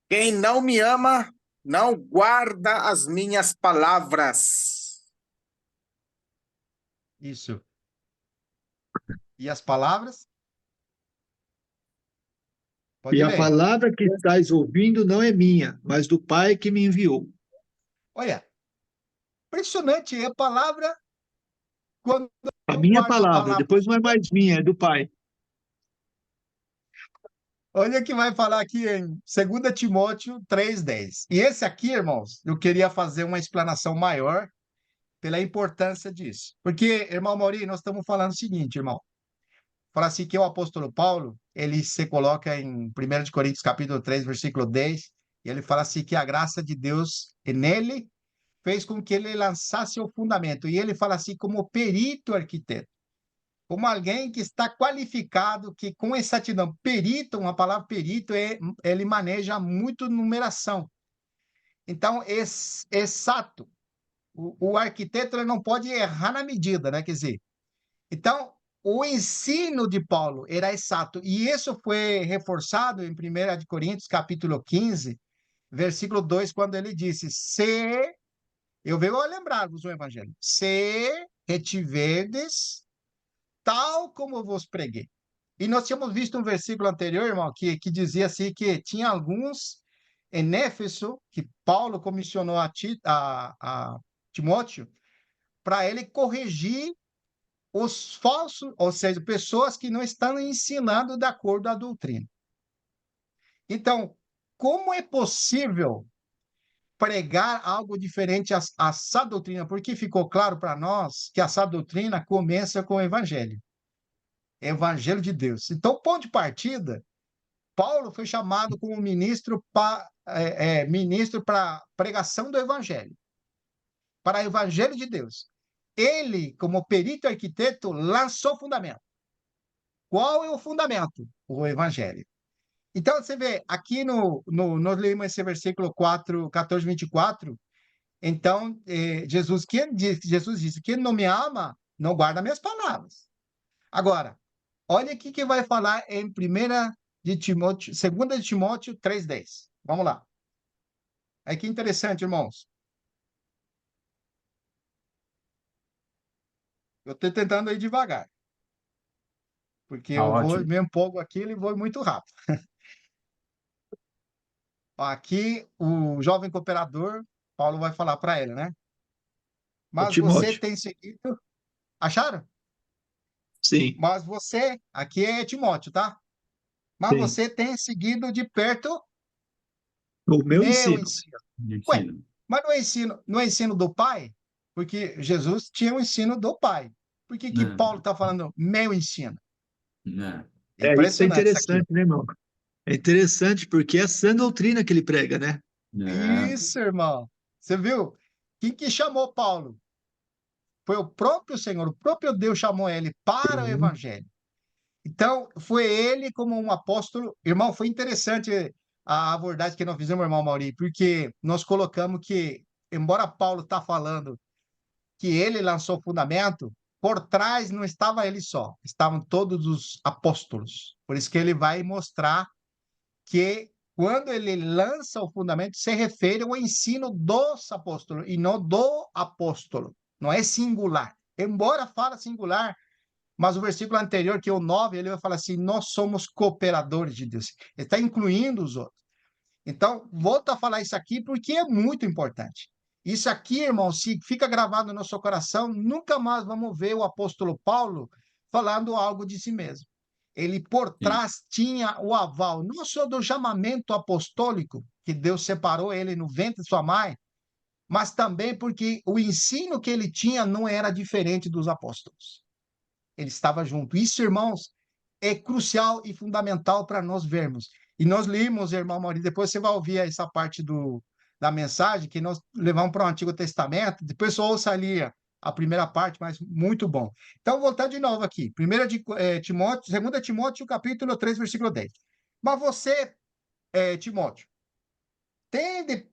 S5: Quem não me ama, não guarda as minhas palavras.
S2: Isso. E as palavras? Pode
S3: E a
S2: ler.
S3: palavra que estáis ouvindo não é minha, mas do Pai que me enviou.
S2: Olha, impressionante. É a palavra, quando
S3: A
S2: eu
S3: minha
S2: guardo a
S3: palavra,
S2: palavra.
S3: depois não é mais minha, é do Pai.
S2: Olha que vai falar aqui em 2 Timóteo 3:10. E esse aqui, irmãos, eu queria fazer uma explanação maior pela importância disso. Porque, irmão Mauri, nós estamos falando o seguinte, irmão. Fala assim que o apóstolo Paulo, ele se coloca em 1 de Coríntios capítulo 3, versículo 10, e ele fala assim que a graça de Deus nele fez com que ele lançasse o fundamento. E ele fala assim como perito arquiteto, como alguém que está qualificado, que com exatidão, perito, uma palavra perito, ele maneja muito numeração. Então, exato. O arquiteto ele não pode errar na medida, né? Quer dizer, então, o ensino de Paulo era exato, e isso foi reforçado em 1 de Coríntios, capítulo 15, versículo 2, quando ele disse: se, eu venho a lembrar-vos o evangelho, se retiverdes tal como vos preguei. E nós tínhamos visto um versículo anterior, irmão, que dizia assim que tinha alguns em Éfeso, que Paulo comissionou a Timóteo, para ele corrigir os falsos, ou seja, pessoas que não estão ensinando de acordo à doutrina. Então, como é possível pregar algo diferente à sã doutrina? Porque ficou claro para nós que a sã doutrina começa com o evangelho. Evangelho de Deus. Então, ponto de partida, Paulo foi chamado como ministro para pregação do evangelho, para o evangelho de Deus. Ele, como perito arquiteto, lançou o fundamento. Qual é o fundamento? O evangelho. Então, você vê, aqui nós lemos esse versículo 4, 14, 24. Então, Jesus disse: quem não me ama, não guarda minhas palavras. Agora, olha aqui que vai falar em 2 de Timóteo 3:10. Vamos lá. É que interessante, irmãos. Eu estou tentando ir devagar, porque
S1: Tá
S2: eu
S1: ótimo.
S2: me empolgo aqui e vou muito rápido. Aqui, o jovem cooperador, Paulo vai falar para ele, né?
S3: O
S2: Mas você
S3: Timóteo.
S2: tem seguido. Acharam?
S3: Sim,
S2: Mas você, aqui é Timóteo, tá? Mas
S3: sim.
S2: você tem seguido de perto
S3: O meu
S2: meu
S3: ensino.
S2: ensino.
S1: Me
S2: Ué,
S1: ensina.
S2: mas no ensino do Pai, porque Jesus tinha o ensino do Pai. Por que que
S1: Né?
S2: Paulo está falando meu ensino?
S1: Né?
S2: É
S3: Isso é
S2: impressionante isso aqui.
S3: interessante, né, irmão? É interessante porque é a sã doutrina que ele prega, né?
S1: Né?
S2: Isso, irmão. Você viu? Quem que chamou Paulo? Foi o próprio Senhor, o próprio Deus chamou ele para o
S3: Sim.
S2: evangelho. Então, foi ele como um apóstolo. Irmão, foi interessante a abordagem que nós fizemos, irmão Mauri, porque nós colocamos que, embora Paulo está falando que ele lançou o fundamento, por trás não estava ele só, estavam todos os apóstolos. Por isso que ele vai mostrar que quando ele lança o fundamento, se refere ao ensino dos apóstolos e não do apóstolo. Não é singular. Embora fala singular, mas o versículo anterior, que é o 9, ele vai falar assim: nós somos cooperadores de Deus. Ele está incluindo os outros. Então, volto a falar isso aqui porque é muito importante. Isso aqui, irmão, se fica gravado no nosso coração, nunca mais vamos ver o apóstolo Paulo falando algo de si mesmo. Ele por
S1: Sim.
S2: trás tinha o aval, não só do chamamento apostólico, que Deus separou ele no ventre de sua mãe, mas também porque o ensino que ele tinha não era diferente dos apóstolos. Ele estava junto. Isso, irmãos, é crucial e fundamental para nós vermos. E nós limos, irmão Maurício, depois você vai ouvir essa parte da mensagem, que nós levamos para o Antigo Testamento, depois só ouça ali a primeira parte, mas muito bom. Então, vou voltar de novo aqui. 2 Timóteo, capítulo 3, versículo 10. Mas você, Timóteo, tem de,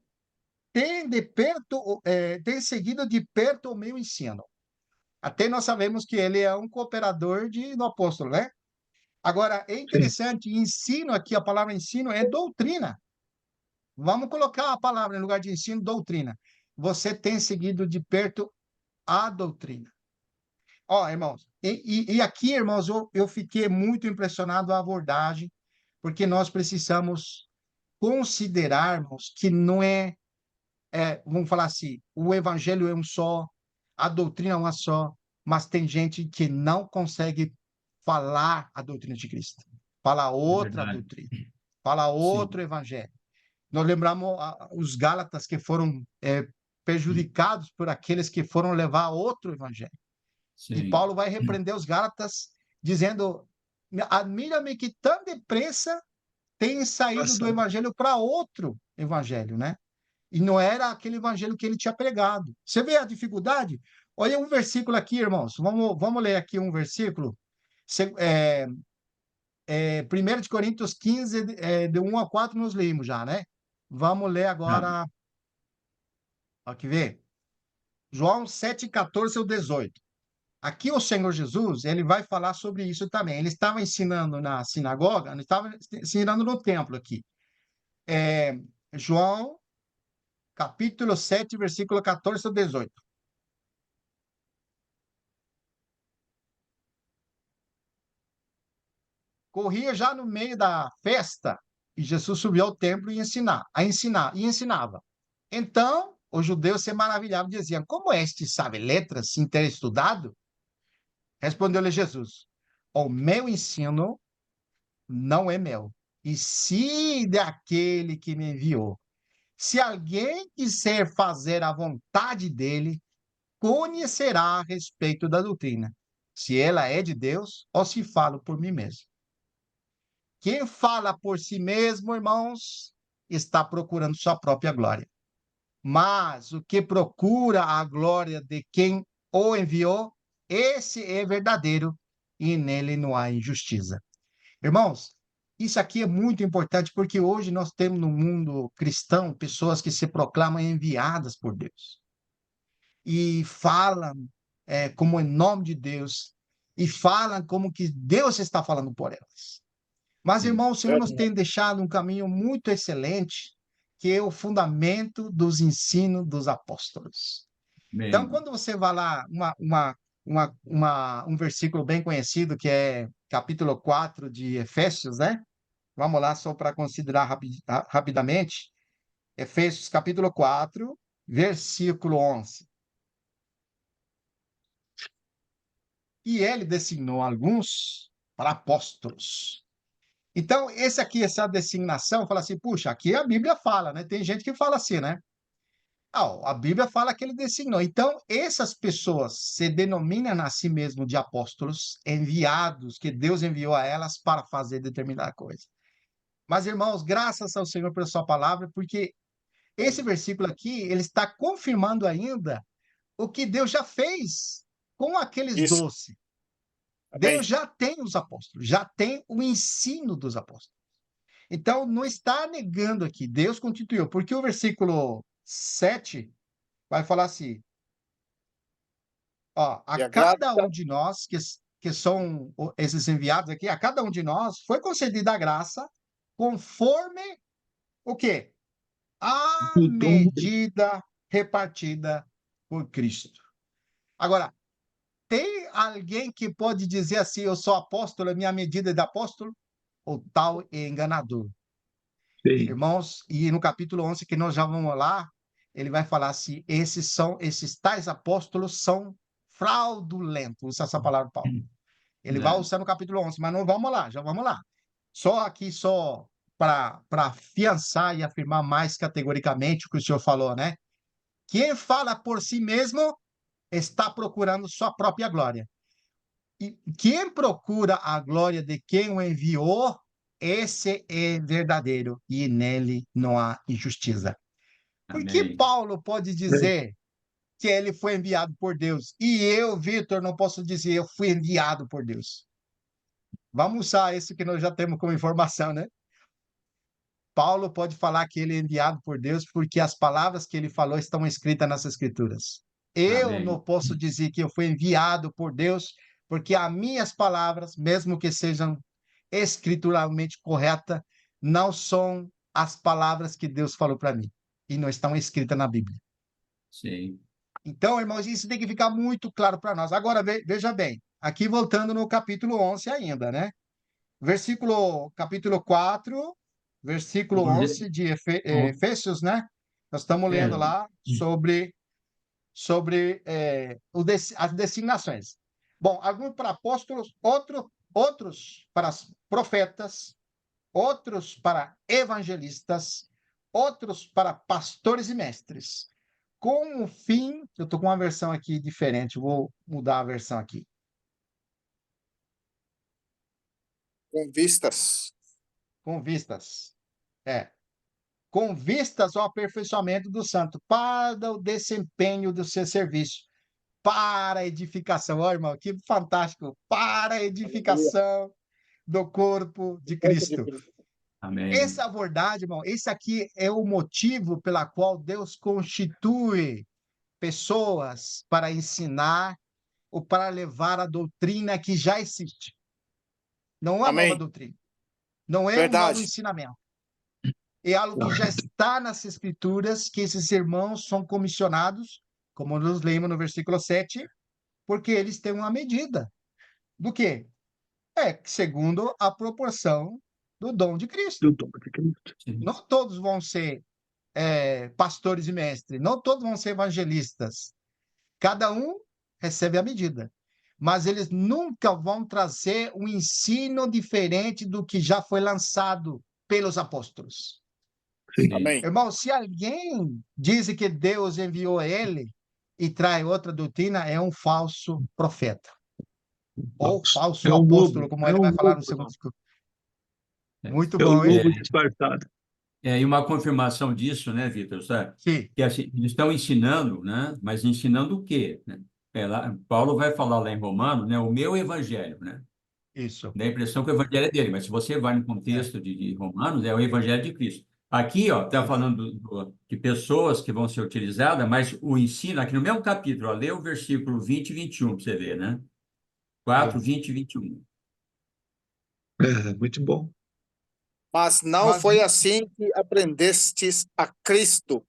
S2: tem de perto, tem seguido de perto o meu ensino. Até nós sabemos que ele é um cooperador do apóstolo, né? Agora, é
S3: Sim.
S2: interessante, ensino aqui, a palavra ensino é doutrina. Vamos colocar a palavra em lugar de ensino, doutrina. Você tem seguido de perto a doutrina. Ó, irmãos, e aqui, irmãos, eu fiquei muito impressionado com a abordagem, porque nós precisamos considerarmos que não vamos falar assim, o evangelho é um só, a doutrina é uma só, mas tem gente que não consegue falar a doutrina de Cristo. Fala
S1: É
S2: outra
S1: verdade.
S2: doutrina, fala
S1: Sim.
S2: outro evangelho. Nós lembramos os Gálatas que foram prejudicados por aqueles que foram levar outro evangelho. E
S1: Sim.
S2: Paulo vai repreender os Gálatas dizendo: admira-me que tão depressa tem saído do
S3: Nossa,
S2: evangelho para outro evangelho, né? E não era aquele evangelho que ele tinha pregado. Você vê a dificuldade? Olha um versículo aqui, irmãos. Vamos ler aqui um versículo. 1 de Coríntios 15, de 1 a 4, nós lemos já, né? Vamos ler
S1: Tá.
S2: agora. Aqui vê. João 7, 14 ao 18. Aqui o Senhor Jesus, ele vai falar sobre isso também. Ele estava ensinando na sinagoga, ele estava ensinando no templo aqui. É, João, capítulo 7, versículo 14 ao 18. Corria já no meio da festa e Jesus subiu ao templo e ensinava. Então, os judeus se maravilhavam e diziam: como este sabe letras sem ter estudado? Respondeu-lhe Jesus: o meu ensino não é meu, e sim daquele que me enviou. Se alguém quiser fazer a vontade dele, conhecerá a respeito da doutrina, se ela é de Deus ou se falo por mim mesmo. Quem fala por si mesmo, irmãos, está procurando sua própria glória. Mas o que procura a glória de quem o enviou, esse é verdadeiro e nele não há injustiça. Irmãos, isso aqui é muito importante porque hoje nós temos no mundo cristão pessoas que se proclamam enviadas por Deus e falam como em nome de Deus, e falam como que Deus está falando por elas. Mas,
S1: Sim.
S2: irmão, o Senhor nos
S5: Verdade.
S2: tem deixado um caminho muito excelente, que é o fundamento dos ensinos dos apóstolos. Então,
S1: Bem,
S2: quando você vai lá, um versículo bem conhecido, que é capítulo 4 de Efésios, né? Vamos lá, só para considerar rapidamente. Efésios, capítulo 4, versículo 11. E ele designou alguns para apóstolos. Então, essa designação, fala assim, puxa, aqui a Bíblia fala, né? Tem gente que fala assim, né? A Bíblia fala que ele designou. Então, essas pessoas se denominam a si mesmo de apóstolos, enviados, que Deus enviou a elas para fazer determinada coisa. Mas, irmãos, graças ao Senhor pela sua palavra, porque esse versículo aqui, ele está confirmando ainda o que Deus já fez com aqueles
S5: Isso.
S2: 12. Deus
S5: Amém.
S2: já tem os apóstolos, já tem o ensino dos apóstolos. Então, não está negando aqui, Deus constituiu, porque o versículo 7 vai falar assim, ó, a
S5: E a graça,
S2: cada um de nós, que são esses enviados aqui, a cada um de nós foi concedida a graça conforme o quê? A
S3: O dom
S2: medida repartida por Cristo. Agora, tem alguém que pode dizer assim, eu sou apóstolo, a minha medida é de apóstolo? O tal é enganador.
S3: dele.
S2: Irmãos, e no capítulo 11, que nós já vamos lá, ele vai falar assim, esses tais apóstolos são fraudulentos, usa essa palavra, Paulo. Ele vai
S1: né?
S2: usar no capítulo 11, mas não vamos lá, já vamos lá. Só para afiançar e afirmar mais categoricamente o que o senhor falou, né? Quem fala por si mesmo está procurando sua própria glória. E quem procura a glória de quem o enviou, esse é verdadeiro e nele não há injustiça. Por que
S1: Amém.
S2: Paulo pode dizer que ele foi enviado por Deus e eu, Vitor, não posso dizer eu fui enviado por Deus? Vamos usar isso que nós já temos como informação, né? Paulo pode falar que ele é enviado por Deus porque as palavras que ele falou estão escritas nas Escrituras. Eu não
S1: Amém.
S2: posso dizer que eu fui enviado por Deus porque as minhas palavras, mesmo que sejam escrituralmente corretas, não são as palavras que Deus falou para mim e não estão escritas na Bíblia.
S1: Sim.
S2: Então, irmãos, isso tem que ficar muito claro para nós. Agora, veja bem, aqui voltando no capítulo 11 ainda, né? Capítulo 4, versículo 11 de Efésios, né? Nós estamos lendo lá sobre as designações. Bom, alguns para apóstolos, outros para profetas, outros para evangelistas, outros para pastores e mestres. Com o fim, eu estou com uma versão aqui diferente, vou mudar a versão aqui.
S5: com vistas.
S2: Com vistas. Com vistas ao aperfeiçoamento do santo, para o desempenho do seu serviço, para a edificação. Ó, irmão, que fantástico! Para a
S5: Aleluia.
S2: edificação do corpo de
S5: Corpo de
S2: Cristo.
S5: Cristo.
S1: Amém.
S2: Essa abordagem, irmão, esse aqui é o motivo pela qual Deus constitui pessoas para ensinar ou para levar a doutrina que já existe. Não é nova
S5: Amém.
S2: doutrina. Não é um novo
S5: Verdade.
S2: ensinamento. É algo que já está nas Escrituras, que esses irmãos são comissionados, como nós lemos no versículo 7, porque eles têm uma medida. Do quê? Segundo a proporção do dom de Cristo.
S3: Do dom de Cristo.
S1: Sim.
S2: Não todos vão ser pastores e mestres, não todos vão ser evangelistas. Cada um recebe a medida. Mas eles nunca vão trazer um ensino diferente do que já foi lançado pelos apóstolos.
S1: Sim.
S5: Amém.
S2: Irmão, se alguém diz que Deus enviou ele e traz outra doutrina, é um falso profeta. Ou falso
S3: É um
S2: apóstolo,
S3: lobo.
S2: como
S3: É
S2: ele
S3: um
S2: vai falar no
S3: lobo,
S2: segundo
S3: irmão.
S2: discurso. Muito
S3: É o
S2: bom, hein?
S3: lobo disfarçado.
S1: E uma confirmação disso, né, Vitor, sabe?
S2: Sim,
S1: Que assim, eles estão ensinando, né? Mas ensinando o quê? Né? Paulo vai falar lá em Romano, né? O meu evangelho, né?
S2: isso.
S1: Dá a impressão que o evangelho é dele, mas se você vai no
S2: É,
S1: contexto de Romanos, é o evangelho de Cristo. Aqui, ó, está falando de pessoas que vão ser utilizadas, mas o ensino, aqui no mesmo capítulo, ó, lê o versículo 20 e 21 para você ver, né? 4, 20 e 21.
S3: Muito bom.
S5: Mas não
S2: Mas
S5: foi assim que aprendestes a Cristo,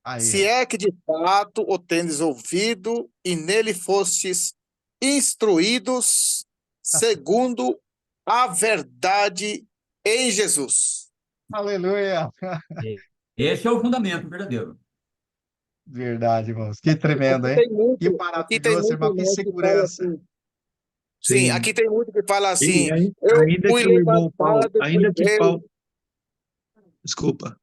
S2: aí,
S5: se
S2: ó.
S5: é que de fato o tendes ouvido e nele fostes instruídos segundo a verdade em Jesus.
S2: Aleluia.
S1: Esse é o fundamento verdadeiro.
S2: Verdade, irmãos. Que tremendo,
S5: Aqui
S2: hein?
S5: tem
S2: Que
S5: muito, aqui tem
S2: maravilhoso,
S5: muito
S2: irmão. Que
S5: irmão que fala
S2: segurança.
S5: assim. Sim,
S3: Sim.
S5: aqui tem muito que fala
S3: E
S5: assim: eu
S3: ainda
S5: fui
S3: que o irmão Paulo,
S5: levantado por
S3: ainda que
S5: Deus.
S3: Paulo, desculpa,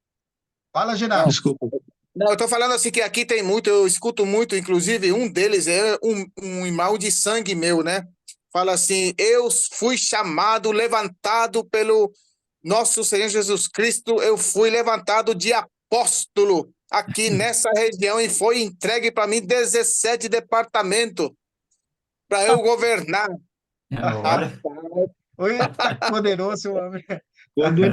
S2: Fala,
S5: Não,
S2: Genaro.
S3: desculpa.
S5: não, eu estou falando assim que aqui tem muito, eu escuto muito, inclusive um deles é um irmão de sangue meu, né? Fala assim: eu fui chamado, levantado pelo nosso Senhor Jesus Cristo, eu fui levantado de apóstolo aqui nessa região e foi entregue para mim 17 departamentos para eu governar.
S1: Olha,
S5: Rapaz,
S2: Eita, que poderoso, homem.
S3: Quando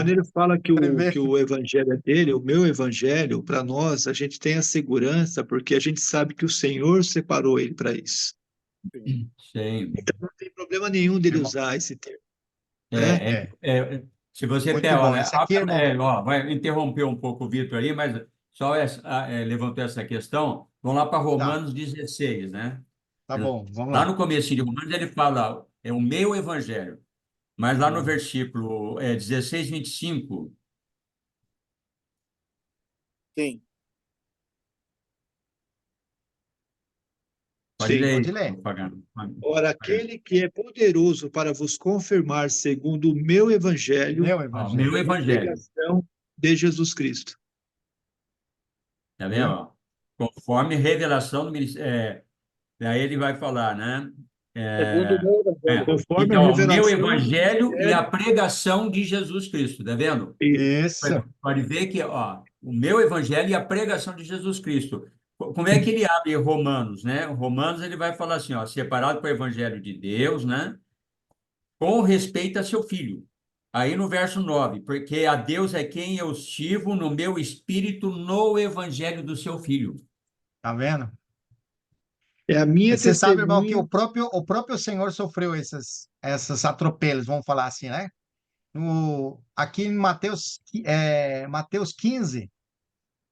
S3: ele fala que o,
S2: Tremendo.
S3: que o evangelho é dele, o meu evangelho, para nós, a gente tem a segurança, porque a gente sabe que o Senhor separou ele para isso.
S1: sim.
S3: Então não tem problema nenhum dele
S2: Irmão,
S3: usar esse termo, né?
S2: é,
S1: Se você
S2: muito
S1: pega,
S2: bom.
S1: olha,
S2: Esse aqui, irmão.
S1: ó, vai interromper um pouco o Vitor aí, mas só levantou essa questão. Vamos lá para
S2: Tá,
S1: Romanos 16, né?
S2: tá bom. Vamos
S1: Lá
S2: lá.
S1: no começo de Romanos ele fala, é o meu evangelho. Mas lá no versículo 16, 25,
S5: sim.
S1: pode
S3: Sim.
S1: ler
S2: Pode
S1: aí,
S2: ler.
S1: Pagano.
S3: Ora, aquele que é poderoso para vos confirmar segundo o meu evangelho
S2: Meu
S1: Ó,
S2: evangelho.
S1: meu
S3: e a
S1: evangelho.
S3: pregação de Jesus Cristo.
S1: Tá vendo?
S3: Né?
S1: Ó? Conforme revelação do ministério. Daí ele vai falar, né?
S5: Segundo o
S1: É,
S5: meu evangelho.
S3: Conforme a
S1: então, ó, o meu
S3: revelação do
S1: evangelho e a
S3: mistério.
S1: pregação de Jesus Cristo, tá vendo?
S2: Isso.
S1: Pode ver que, ó, o meu evangelho e a pregação de Jesus Cristo. Como é que ele abre Romanos, né? Romanos ele vai falar assim, ó, separado para o evangelho de Deus, né? Com respeito a seu filho. Aí no verso 9, porque a Deus é quem eu sirvo no meu espírito no evangelho do seu filho.
S2: Tá vendo?
S3: É a minha
S2: Você sabe, irmão, que
S3: testemunha.
S2: o próprio Senhor sofreu esses atropelos, vamos falar assim, né? Aqui em Mateus 15,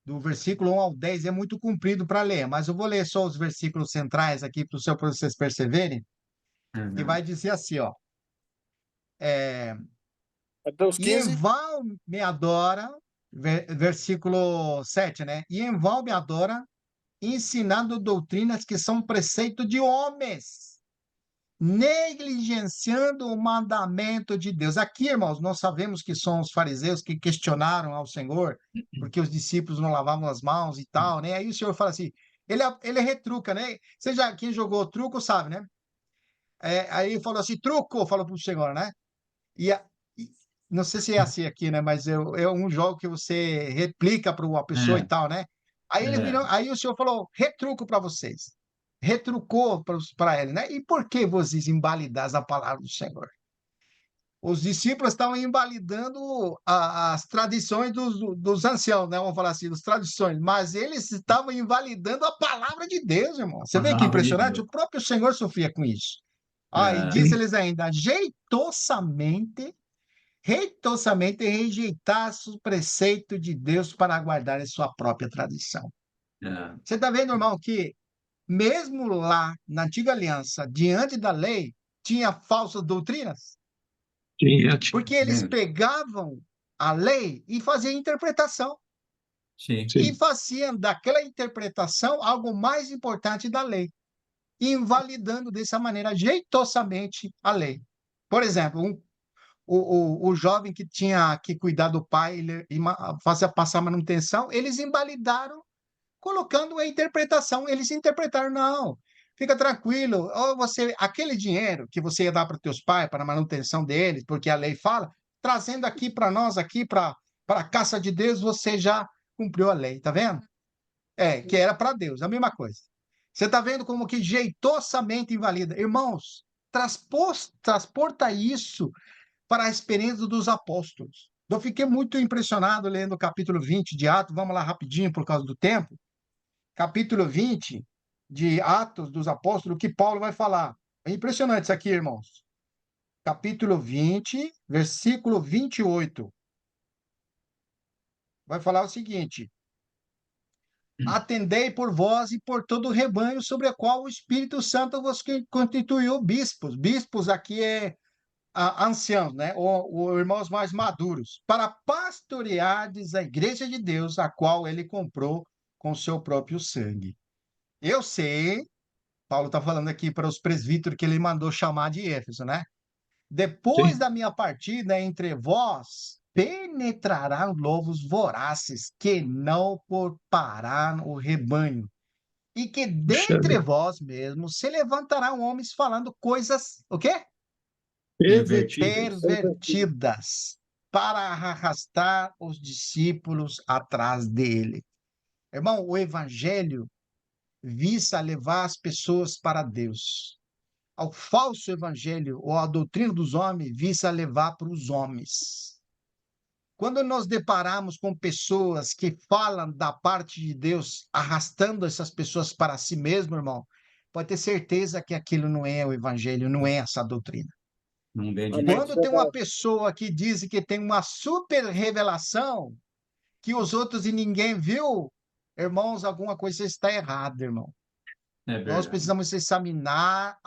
S2: do versículo 1 ao 10, é muito comprido para ler, mas eu vou ler só os versículos centrais aqui para vocês perceberem, que
S1: Uhum.
S2: vai dizer assim, ó. É,
S5: Mateus
S2: e em
S5: 15.
S2: vão me adora, versículo 7, né? E em vão me adora, ensinando doutrinas que são preceito de homens, negligenciando o mandamento de Deus. Aqui, irmãos, nós sabemos que são os fariseus que questionaram ao Senhor, porque os discípulos não lavavam as mãos e tal, né? Aí o Senhor fala assim, ele retruca, né? Quem jogou truco sabe, né? Aí ele falou assim, truco, falou para o Senhor, né? E, e não sei se é assim aqui, né? Mas é um jogo que você replica para uma pessoa e
S1: É,
S2: tal, né? Aí ele
S1: é,
S2: virou, aí o senhor falou, retruco para vocês. Retrucou para ele, né? E por que vocês invalidais a palavra do Senhor? Os discípulos estavam invalidando as tradições dos anciãos, né? Vamos falar assim, as tradições, mas eles estavam invalidando a palavra de Deus, irmão. Você vê que
S1: palavra de
S2: impressionante?
S1: Deus.
S2: O próprio Senhor sofria com isso. Ah, e
S1: É,
S2: diz eles ainda, jeitosamente rejeitasse o preceito de Deus para guardar a sua própria tradição.
S1: é,
S2: Você está vendo, irmão, que mesmo lá na antiga aliança, diante da lei, tinha falsas doutrinas? Porque eles
S1: sim,
S2: pegavam a lei e faziam interpretação.
S1: sim,
S2: E
S3: Sim.
S2: faziam daquela interpretação algo mais importante da lei, invalidando dessa maneira jeitosamente a lei. Por exemplo, o jovem que tinha que cuidar do pai, fazia passar manutenção, eles invalidaram colocando a interpretação. Eles interpretaram, não, fica tranquilo, ou aquele dinheiro que você ia dar para os teus pais, para a manutenção deles, porque a lei fala, trazendo aqui para nós, aqui para a casa de Deus, você já cumpriu a lei, tá vendo? Que era para Deus, a mesma coisa. Você está vendo como que jeitosamente invalida. Irmãos, transporta isso para a experiência dos apóstolos. Eu fiquei muito impressionado lendo o capítulo 20 de Atos. Vamos lá rapidinho por causa do tempo. Capítulo 20 de Atos dos Apóstolos, que Paulo vai falar. É impressionante isso aqui, irmãos. Capítulo 20, versículo 28. Vai falar o seguinte: atendei por vós e por todo o rebanho sobre o qual o Espírito Santo vos constituiu bispos. Bispos aqui é anciãos, né? Ou irmãos mais maduros, para pastoreardes a igreja de Deus, a qual ele comprou com seu próprio sangue. Eu sei, Paulo está falando aqui para os presbíteros que ele mandou chamar de Éfeso, né? Depois
S3: Sim.
S2: da minha partida entre vós, penetrarão lobos vorazes que não pouparão o rebanho, e que
S3: Puxa
S2: dentre
S3: vida.
S2: vós mesmos se levantarão homens falando coisas, o quê?
S3: Pervertidas.
S2: Pervertidas, para arrastar os discípulos atrás dele. Irmão, o evangelho visa levar as pessoas para Deus. Ao falso evangelho ou a doutrina dos homens visa levar para os homens. Quando nós deparamos com pessoas que falam da parte de Deus, arrastando essas pessoas para si mesmo, irmão, pode ter certeza que aquilo não é o evangelho, não é essa doutrina.
S1: Não vem de
S5: Amém.
S1: Deus.
S2: Quando tem uma pessoa que diz que tem uma super revelação que os outros e ninguém viu, irmãos, alguma coisa está errada, irmão.
S1: É
S2: Nós
S1: verdade.
S2: precisamos examinar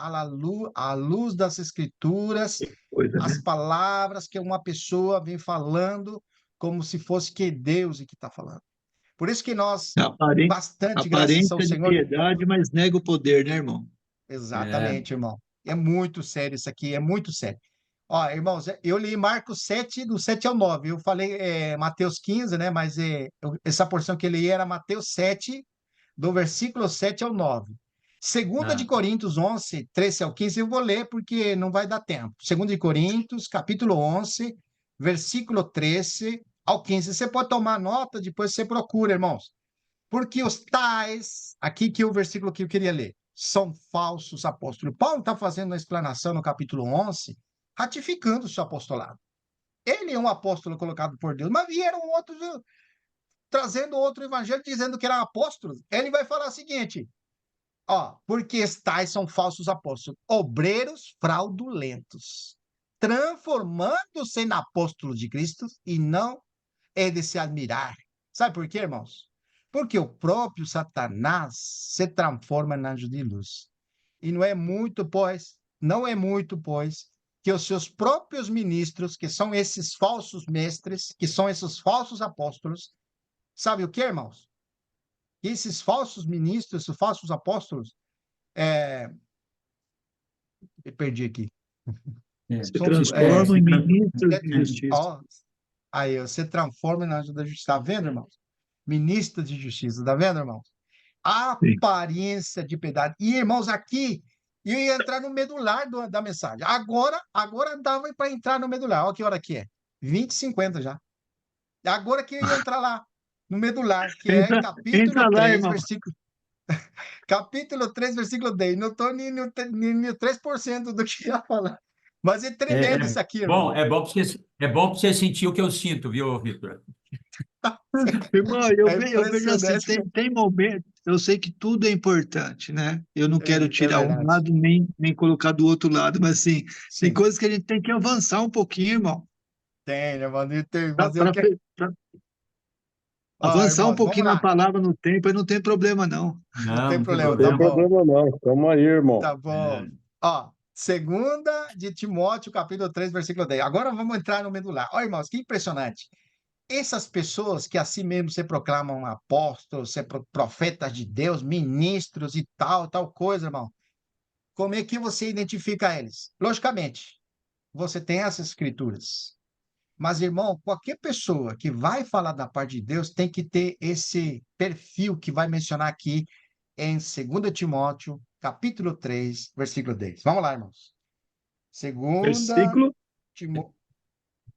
S2: à luz das Escrituras
S3: Coisa,
S2: as
S3: né?
S2: palavras que uma pessoa vem falando como se fosse que Deus que está falando. Por isso que nós, bastante graças ao
S3: Aparência de
S2: Senhor,
S3: piedade, mas nega o poder, né, irmão?
S1: É,
S2: exatamente, irmão. É muito sério isso aqui, é muito sério. Ó, irmãos, eu li Marcos 7, do 7 ao 9. Eu falei Mateus 15, né? Mas essa porção que eu li era Mateus 7, do versículo 7 ao 9. Segunda de
S1: ah,
S2: Coríntios 11, 13 ao 15, eu vou ler porque não vai dar tempo. Segunda de Coríntios, capítulo 11, versículo 13 ao 15. Você pode tomar nota, depois você procura, irmãos. Porque os tais, aqui que é o versículo que eu queria ler, são falsos apóstolos. Paulo está fazendo uma explanação no capítulo 11, ratificando o seu apostolado. Ele é um apóstolo colocado por Deus, mas vieram outros trazendo outro evangelho dizendo que eram apóstolos. Ele vai falar o seguinte: ó, porque estais são falsos apóstolos, obreiros fraudulentos, transformando-se em apóstolos de Cristo, e não é de se admirar. Sabe por quê, irmãos? Porque o próprio Satanás se transforma em anjo de luz. E não é muito, pois, que os seus próprios ministros, que são esses falsos mestres, que são esses falsos apóstolos, sabe o que, irmãos? Esses falsos ministros, esses falsos apóstolos, eu perdi aqui.
S1: é.
S3: Se
S2: São,
S3: transformam em ministros de justiça.
S2: ó, aí, você transforma na ajuda da justiça. Tá vendo, irmãos? Ministro de justiça, tá vendo, irmãos?
S3: Sim.
S2: Aparência de piedade. E, irmãos, aqui eu ia entrar no medular da mensagem. Agora dava para entrar no medular. Olha que hora que é. 20h50 já. Agora que eu ia entrar lá no medular, que é
S3: Entra lá,
S2: 3,
S3: irmão.
S2: capítulo 3, versículo 10. Não estou nem no 3% do que ia falar. Mas é tremendo isso aqui, irmão.
S1: Bom, é bom para você sentir o que eu sinto, viu, Vitor?
S3: Irmão,
S2: É
S3: eu vejo assim,
S2: impressionante.
S3: tem momentos, eu sei que tudo é importante, né? Eu não quero
S2: É
S3: tirar um
S2: verdade.
S3: lado nem colocar do outro lado, mas assim, tem
S2: Sim,
S3: coisas que a gente tem que avançar um pouquinho, irmão.
S2: tem, irmão. Mas eu
S3: Para
S2: quero. Ó,
S3: avançar um
S2: irmãos, vamos
S3: pouquinho na
S2: lá.
S3: palavra no tempo, aí não tem problema, não.
S2: Não
S1: Não,
S2: tem
S1: não tem
S2: problema,
S6: Não
S2: tá
S6: tem
S1: problema.
S2: bom.
S6: problema não. Tamo aí, irmão.
S2: Tá bom.
S1: É,
S2: Ó, segunda de Timóteo, capítulo 3, versículo 10. Agora vamos entrar no medular. Ó, irmãos, que impressionante. Essas pessoas que assim mesmo se proclamam apóstolos, profetas de Deus, ministros e tal coisa, irmão. Como é que você identifica eles? Logicamente, você tem as escrituras. Mas, irmão, qualquer pessoa que vai falar da parte de Deus tem que ter esse perfil que vai mencionar aqui em 2 Timóteo, capítulo 3, versículo 10. Vamos lá, irmãos. 2
S3: Versículo
S2: Timóteo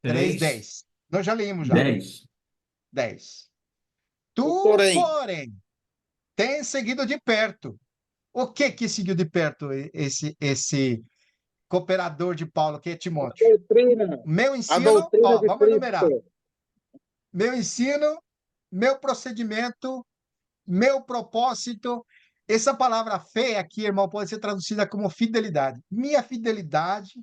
S2: 3,
S1: 3,
S2: 10. Nós já lemos já.
S1: 10.
S2: 10. Tu,
S5: Porém,
S2: porém, tens seguido de perto. O que seguiu de perto esse cooperador de Paulo, que é
S5: a
S2: Timóteo?
S5: doutrina,
S2: Meu
S5: a
S2: ensino,
S5: doutrina
S2: ó,
S5: de
S2: vamos enumerar.
S5: Cristo.
S2: meu ensino, meu procedimento, meu propósito. Essa palavra fé aqui, irmão, pode ser traduzida como fidelidade. Minha fidelidade,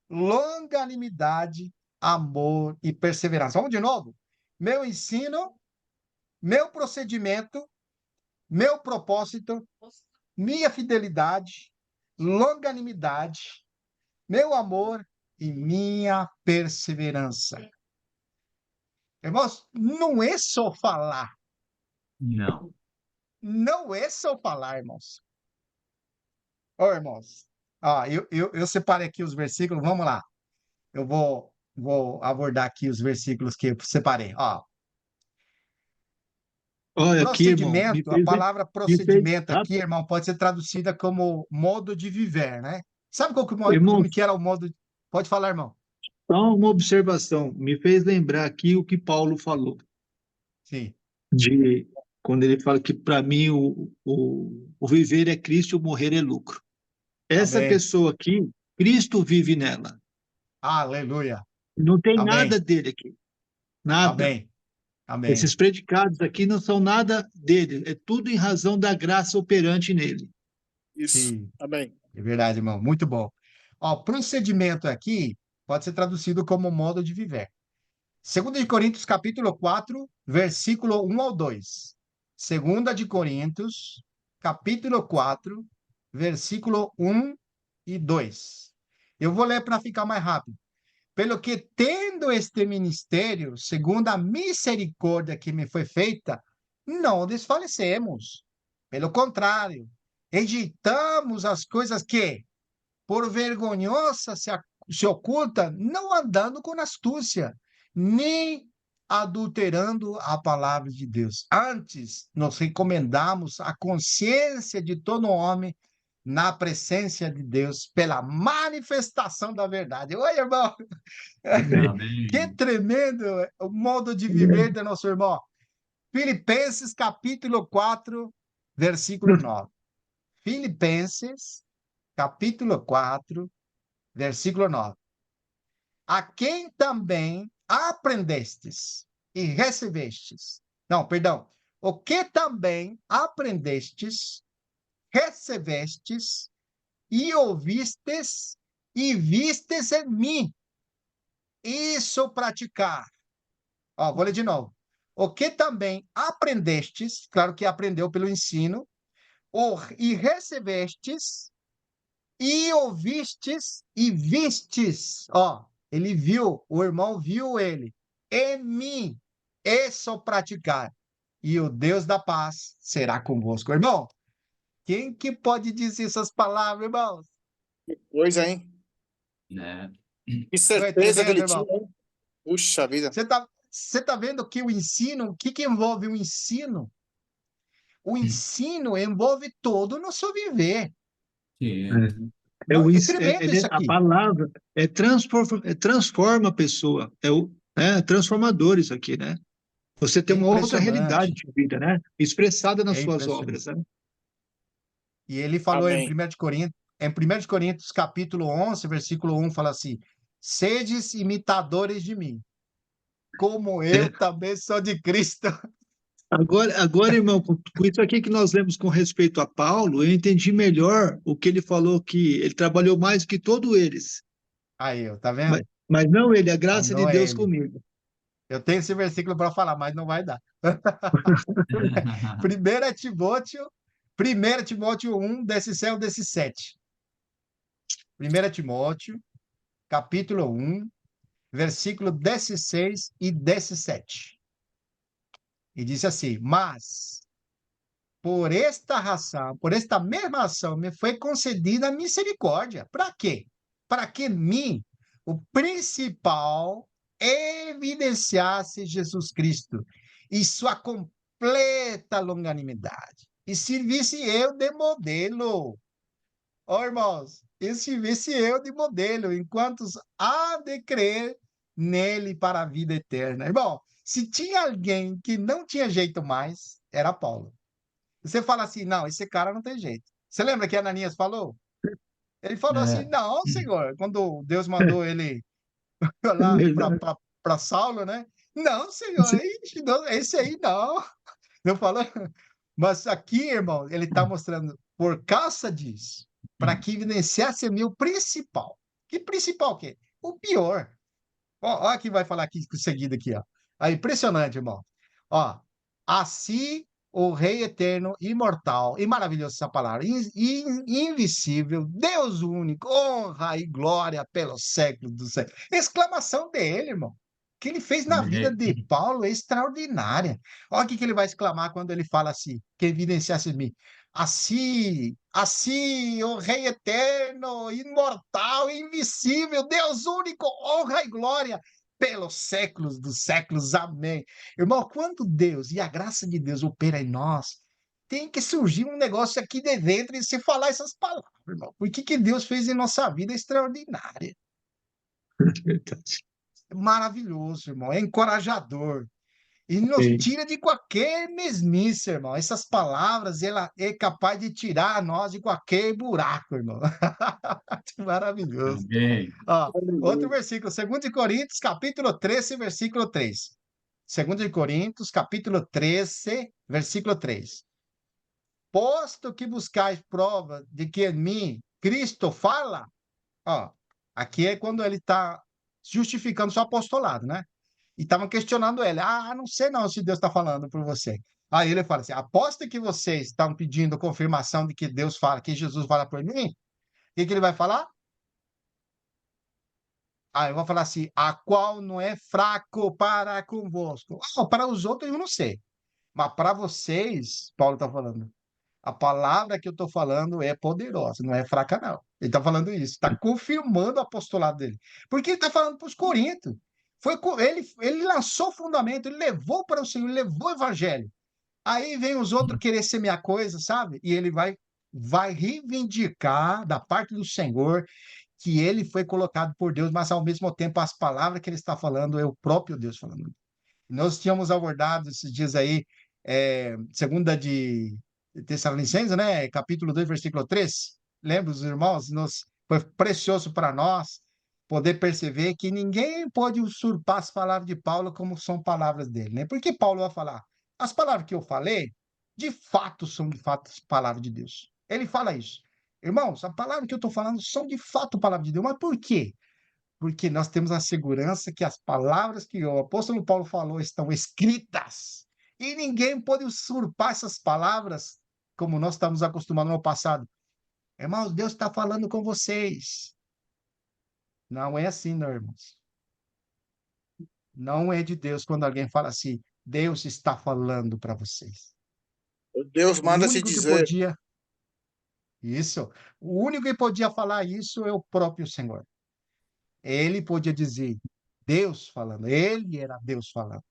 S2: longanimidade, amor e perseverança. Vamos de novo? Meu ensino, meu procedimento, meu propósito, minha fidelidade, longanimidade, meu amor e minha perseverança. Irmãos, não é só falar.
S1: Não.
S2: Não é só falar, irmãos. Ô, irmãos, eu separei aqui os versículos, vamos lá. Eu vou abordar aqui os versículos que eu separei. Ó,
S3: Olha aqui, irmão,
S2: procedimento, a palavra
S3: me fez,
S2: procedimento
S3: ah,
S2: aqui, irmão, pode ser traduzida como modo de viver, né? Sabe
S3: irmão,
S2: como que era o modo? Pode falar, irmão.
S3: só uma observação, me fez lembrar aqui o que Paulo falou,
S2: Sim.
S3: de quando ele fala que para mim o viver é Cristo e o morrer é lucro. Essa
S2: Amém.
S3: pessoa aqui, Cristo vive nela.
S2: Aleluia.
S3: Não tem
S2: Amém.
S3: nada dele aqui, nada.
S2: Amém. Amém.
S3: Esses predicados aqui não são nada dele, é tudo em razão da graça operante nele.
S5: Isso.
S2: Sim.
S5: Amém.
S2: É verdade, irmão. Muito bom. Ó, procedimento aqui pode ser traduzido como modo de viver. 2 de Coríntios, capítulo 4, versículo 1 ao 2. 2 de Coríntios, capítulo 4, versículo 1 e 2. Eu vou ler para ficar mais rápido. Pelo que, tendo este ministério, segundo a misericórdia que me foi feita, não desfalecemos. Pelo contrário, rejeitamos as coisas que, por vergonhosa se oculta, não andando com astúcia, nem adulterando a palavra de Deus. Antes, nos recomendamos a consciência de todo homem na presença de Deus pela manifestação da verdade. Oi, irmão! Que
S1: Amém.
S2: tremendo o modo de viver do nosso irmão. Filipenses capítulo 4, versículo 9. Filipenses capítulo 4, versículo 9. A quem também aprendestes e recebestes. Não, perdão. O que também aprendestes, recebestes e ouvistes e vistes em mim. Isso praticar. Ó, vou ler de novo. O que também aprendestes, claro que aprendeu pelo ensino, e recebestes e ouvistes e vistes. Ó, ele viu, o irmão viu ele. Em mim, isso praticar. E o Deus da paz será convosco. Irmão, quem que pode dizer essas palavras, irmãos?
S5: Coisa, hein?
S1: Né?
S5: Que
S2: Estou
S5: certeza que
S2: entendendo,
S5: ele tinha,
S2: irmão?
S5: hein? Puxa vida.
S2: Você tá vendo que o ensino, o que que envolve o ensino? O ensino envolve todo o nosso viver.
S1: Sim.
S2: É tremendo isso
S3: A
S2: aqui.
S3: palavra transforma a pessoa, transformador isso aqui, né? Você
S2: É
S3: tem uma outra realidade
S2: impressionante.
S3: de vida, né? Expressada nas
S2: É
S3: suas
S2: impressionante.
S3: obras, né?
S2: E ele falou
S5: Amém.
S2: em 1 de Coríntios, capítulo 11, versículo 1, fala assim: sedes imitadores de mim, como eu também sou de Cristo.
S3: Agora, irmão, com isso aqui que nós lemos com respeito a Paulo, eu entendi melhor o que ele falou, que ele trabalhou mais que todos eles.
S2: Aí, ó, tá
S3: Mas,
S2: vendo?
S3: mas não ele, a
S2: Mas
S3: graça de
S2: não é
S3: Deus
S2: ele.
S3: comigo.
S2: Eu tenho esse versículo para falar, mas não vai dar. 1 Timóteo, 1 Timóteo 1, 16 ao 17. 1 Timóteo, capítulo 1, versículo 16 e 17. E diz assim: mas por esta razão, por esta mesma ação, me foi concedida a misericórdia. Para quê? Para que mim, o principal, evidenciasse Jesus Cristo e sua completa longanimidade. E servisse eu de modelo. Ó, irmãos, e servisse eu de modelo, enquanto há de crer nele para a vida eterna. Irmão, se tinha alguém que não tinha jeito mais, era Paulo. Você fala assim, não, esse cara não tem jeito. Você lembra que Ananias falou? Ele falou assim,
S1: É.
S2: não, Senhor, quando Deus mandou ele
S3: É
S2: lá
S3: verdade.
S2: para Saulo, né? Não, senhor, ixi, não, esse aí não. Não falou? Mas aqui, irmão, ele está mostrando, por causa disso, para que evidenciasse a mim o principal. Que principal o quê? O pior. Ó, ó que vai falar aqui seguido aqui, ó. É impressionante, irmão. Ó, assim o Rei eterno, imortal e maravilhoso essa palavra, invisível, Deus único, honra e glória pelos séculos dos séculos. Exclamação dele, irmão. O que ele fez na vida
S1: Amém.
S2: de Paulo é extraordinária. Olha o que ele vai exclamar quando ele fala assim, que evidenciasse em mim. Assim, o Rei eterno, imortal, invisível, Deus único, honra e glória pelos séculos dos séculos. Amém. Irmão, quando Deus e a graça de Deus opera em nós, tem que surgir um negócio aqui de dentro e se falar essas palavras, irmão. O que que Deus fez em nossa vida é extraordinário,
S3: Verdade.
S2: maravilhoso, irmão, é encorajador. E nos
S3: Sim.
S2: tira de qualquer mesmice, irmão. Essas palavras, ela é capaz de tirar nós de qualquer buraco, irmão. Maravilhoso.
S1: Amém.
S2: Ó, outro versículo, 2 de Coríntios, capítulo 13, versículo 3. 2 de Coríntios, capítulo 13, versículo 3. Posto que buscais prova de que em mim Cristo fala, ó, aqui é quando ele está justificando seu apostolado, né? E estavam questionando ele. Ah, não sei não se Deus está falando por você. Aí ele fala assim: aposta que vocês estão pedindo confirmação de que Deus fala, que Jesus fala por mim. O que que ele vai falar? Ah, eu vou falar assim: a qual não é fraco para convosco. Ah, para os outros eu não sei. Mas para vocês, Paulo está falando, a palavra que eu estou falando é poderosa, não é fraca, não. Ele está falando isso, está confirmando o apostolado dele. Porque ele está falando para os coríntios. Ele lançou o fundamento, ele levou para o Senhor, ele levou o evangelho. Aí vem os outros querer semear coisa, sabe? E ele vai reivindicar da parte do Senhor que ele foi colocado por Deus, mas ao mesmo tempo as palavras que ele está falando é o próprio Deus falando. Nós tínhamos abordado esses dias aí, segunda de Tessalonicenses, né? Capítulo 2, versículo 3. Lembra, os irmãos? Foi precioso para nós poder perceber que ninguém pode usurpar as palavras de Paulo como são palavras dele, né? Porque Paulo vai falar, as palavras que eu falei, de fato, são de fato as palavras de Deus. Ele fala isso. Irmãos, a palavra que eu estou falando são de fato palavras de Deus. Mas por quê? Porque nós temos a segurança que as palavras que o apóstolo Paulo falou estão escritas. E ninguém pode usurpar essas palavras, como nós estamos acostumados no passado. Irmãos, Deus está falando com vocês. Não é assim, não, irmãos. Não é de Deus quando alguém fala assim, Deus está falando para vocês.
S5: Deus
S2: O
S5: manda se
S2: único que
S5: dizer.
S2: podia, isso, o único que podia falar isso é o próprio Senhor. Ele podia dizer, Deus falando, ele era Deus falando.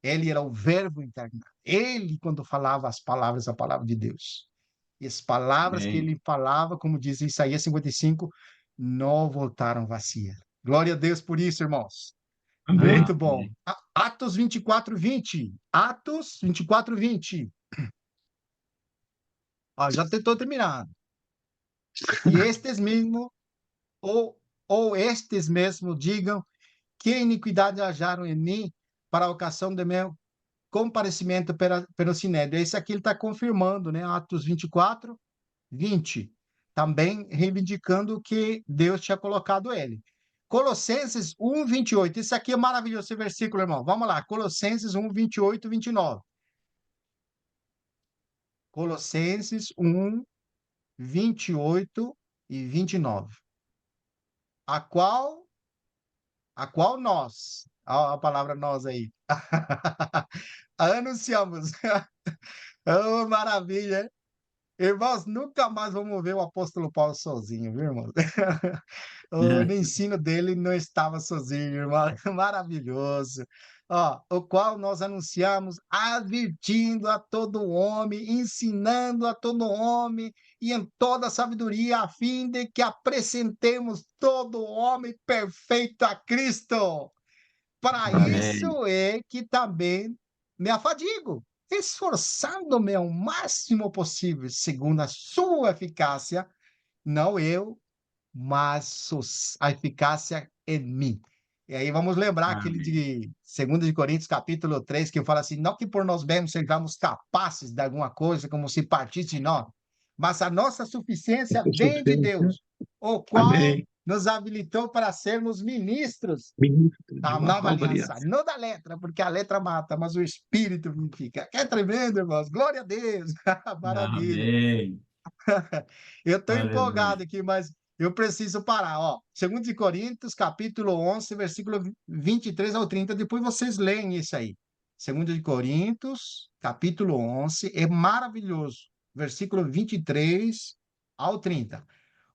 S2: Ele era o verbo encarnado. Ele, quando falava as palavras, a palavra de Deus. E as palavras que
S1: Amém.
S2: ele falava, como diz Isaías 55, não voltaram vazias. Glória a Deus por isso, irmãos.
S3: Amém.
S2: Muito bom. Atos 24, 20. Atos 24, 20. Ó, já tentou terminar. E estes mesmo, ou estes mesmo, digam que iniquidade acharam em mim para a ocasião do meu comparecimento pelo Sinédrio. Esse aqui ele está confirmando, né? Atos 24, 20. Também reivindicando que Deus tinha colocado ele. Colossenses 1, 28. Isso aqui é maravilhoso, esse versículo, irmão. Vamos lá. Colossenses 1, 28, 29. Colossenses 1, 28 e 29. A qual nós, a palavra nós aí, anunciamos. Oh, maravilha! Irmãos, nunca mais vamos ver o apóstolo Paulo sozinho, viu, irmão? No ensino dele não estava sozinho, irmão. Maravilhoso. Ó, o qual nós anunciamos, advertindo a todo homem, ensinando a todo homem, e em toda sabedoria, a fim de que apresentemos todo homem perfeito a Cristo. Para
S1: Amém.
S2: isso é que também me afadigo, esforçando-me ao máximo possível, segundo a sua eficácia, não eu, mas a eficácia em mim. E aí vamos lembrar aquele
S1: Amém.
S2: de 2 de Coríntios, capítulo 3, que fala assim, não que por nós mesmos sejamos capazes de alguma coisa, como se partisse de nós, mas a nossa suficiência vem de Deus, o qual
S3: Amém.
S2: nos habilitou para sermos ministros
S3: Ministro de
S2: da
S3: uma
S2: nova
S3: nova
S2: aliança.
S3: aliança.
S2: Não da letra, porque a letra mata, mas o espírito vivifica. É tremendo, irmãos. Glória a Deus. Maravilha.
S1: Amém.
S2: Eu estou
S1: Aleluia.
S2: empolgado aqui, mas eu preciso parar. Ó, 2 de Coríntios, capítulo 11, versículo 23 ao 30. Depois vocês leem isso aí. 2 de Coríntios, capítulo 11, é maravilhoso. Versículo 23 ao 30.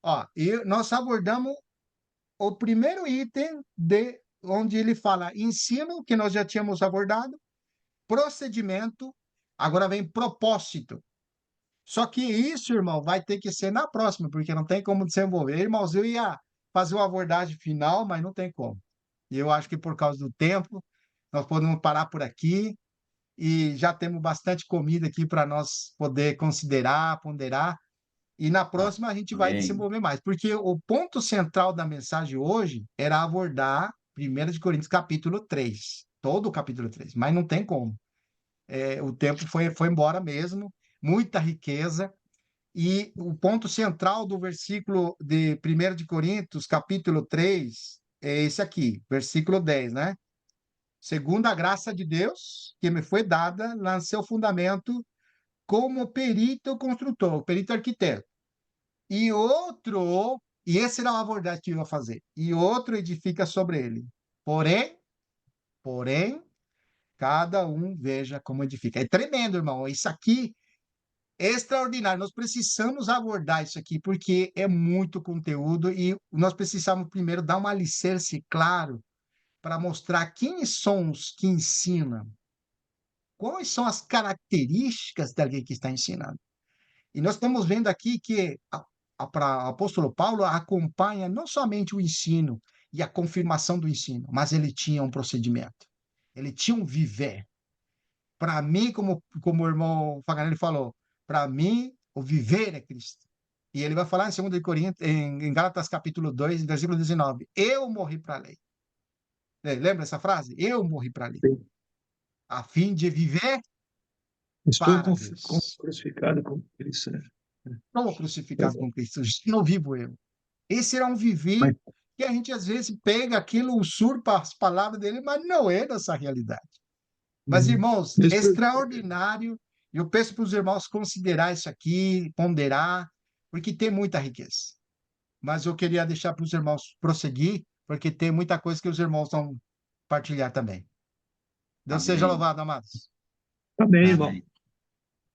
S2: Ó, e nós abordamos o primeiro item de onde ele fala ensino, que nós já tínhamos abordado, procedimento, agora vem propósito. Só que isso, irmão, vai ter que ser na próxima, porque não tem como desenvolver. Irmãos, eu ia fazer uma abordagem final, mas não tem como. E eu acho que por causa do tempo, nós podemos parar por aqui e já temos bastante comida aqui para nós poder considerar, ponderar. E na próxima a gente vai
S1: Amém.
S2: desenvolver mais, porque o ponto central da mensagem hoje era abordar 1 de Coríntios capítulo 3, todo o capítulo 3, mas não tem como. O tempo foi embora mesmo, muita riqueza, e o ponto central do versículo de 1 de Coríntios, capítulo 3, é esse aqui, versículo 10, né? Segundo a graça de Deus, que me foi dada, lancei o fundamento como perito construtor, perito arquiteto. E esse era o abordagem que eu ia fazer, e outro edifica sobre ele. Porém, cada um veja como edifica. É tremendo, irmão. Isso aqui extraordinário. Nós precisamos abordar isso aqui, porque é muito conteúdo e nós precisamos primeiro dar um alicerce claro para mostrar quem são os que ensinam, quais são as características daquele que está ensinando. E nós estamos vendo aqui que o apóstolo Paulo acompanha não somente o ensino e a confirmação do ensino, mas ele tinha um procedimento, ele tinha um viver. Para mim, como o irmão Faganelli falou, para mim, o viver é Cristo. E ele vai falar em 2 de Coríntios, em Gálatas capítulo 2, versículo 19. Eu morri para a lei. Lembra essa frase? Eu morri para a lei. A fim de viver
S3: Estou
S2: para Deus.
S3: crucificado com Cristo.
S2: Estou crucificado com Cristo. Não vivo eu. Esse era um viver
S3: Mas,
S2: que a gente às vezes pega aquilo, usurpa as palavras dele, mas não é nossa realidade. Mas, irmãos,
S3: mesmo,
S2: extraordinário. Eu peço para os irmãos considerar isso aqui, ponderar, porque tem muita riqueza. Mas eu queria deixar para os irmãos prosseguir, porque tem muita coisa que os irmãos vão partilhar também. Deus seja
S1: Amém.
S2: louvado, amados.
S3: Amém, irmão.
S1: Amém.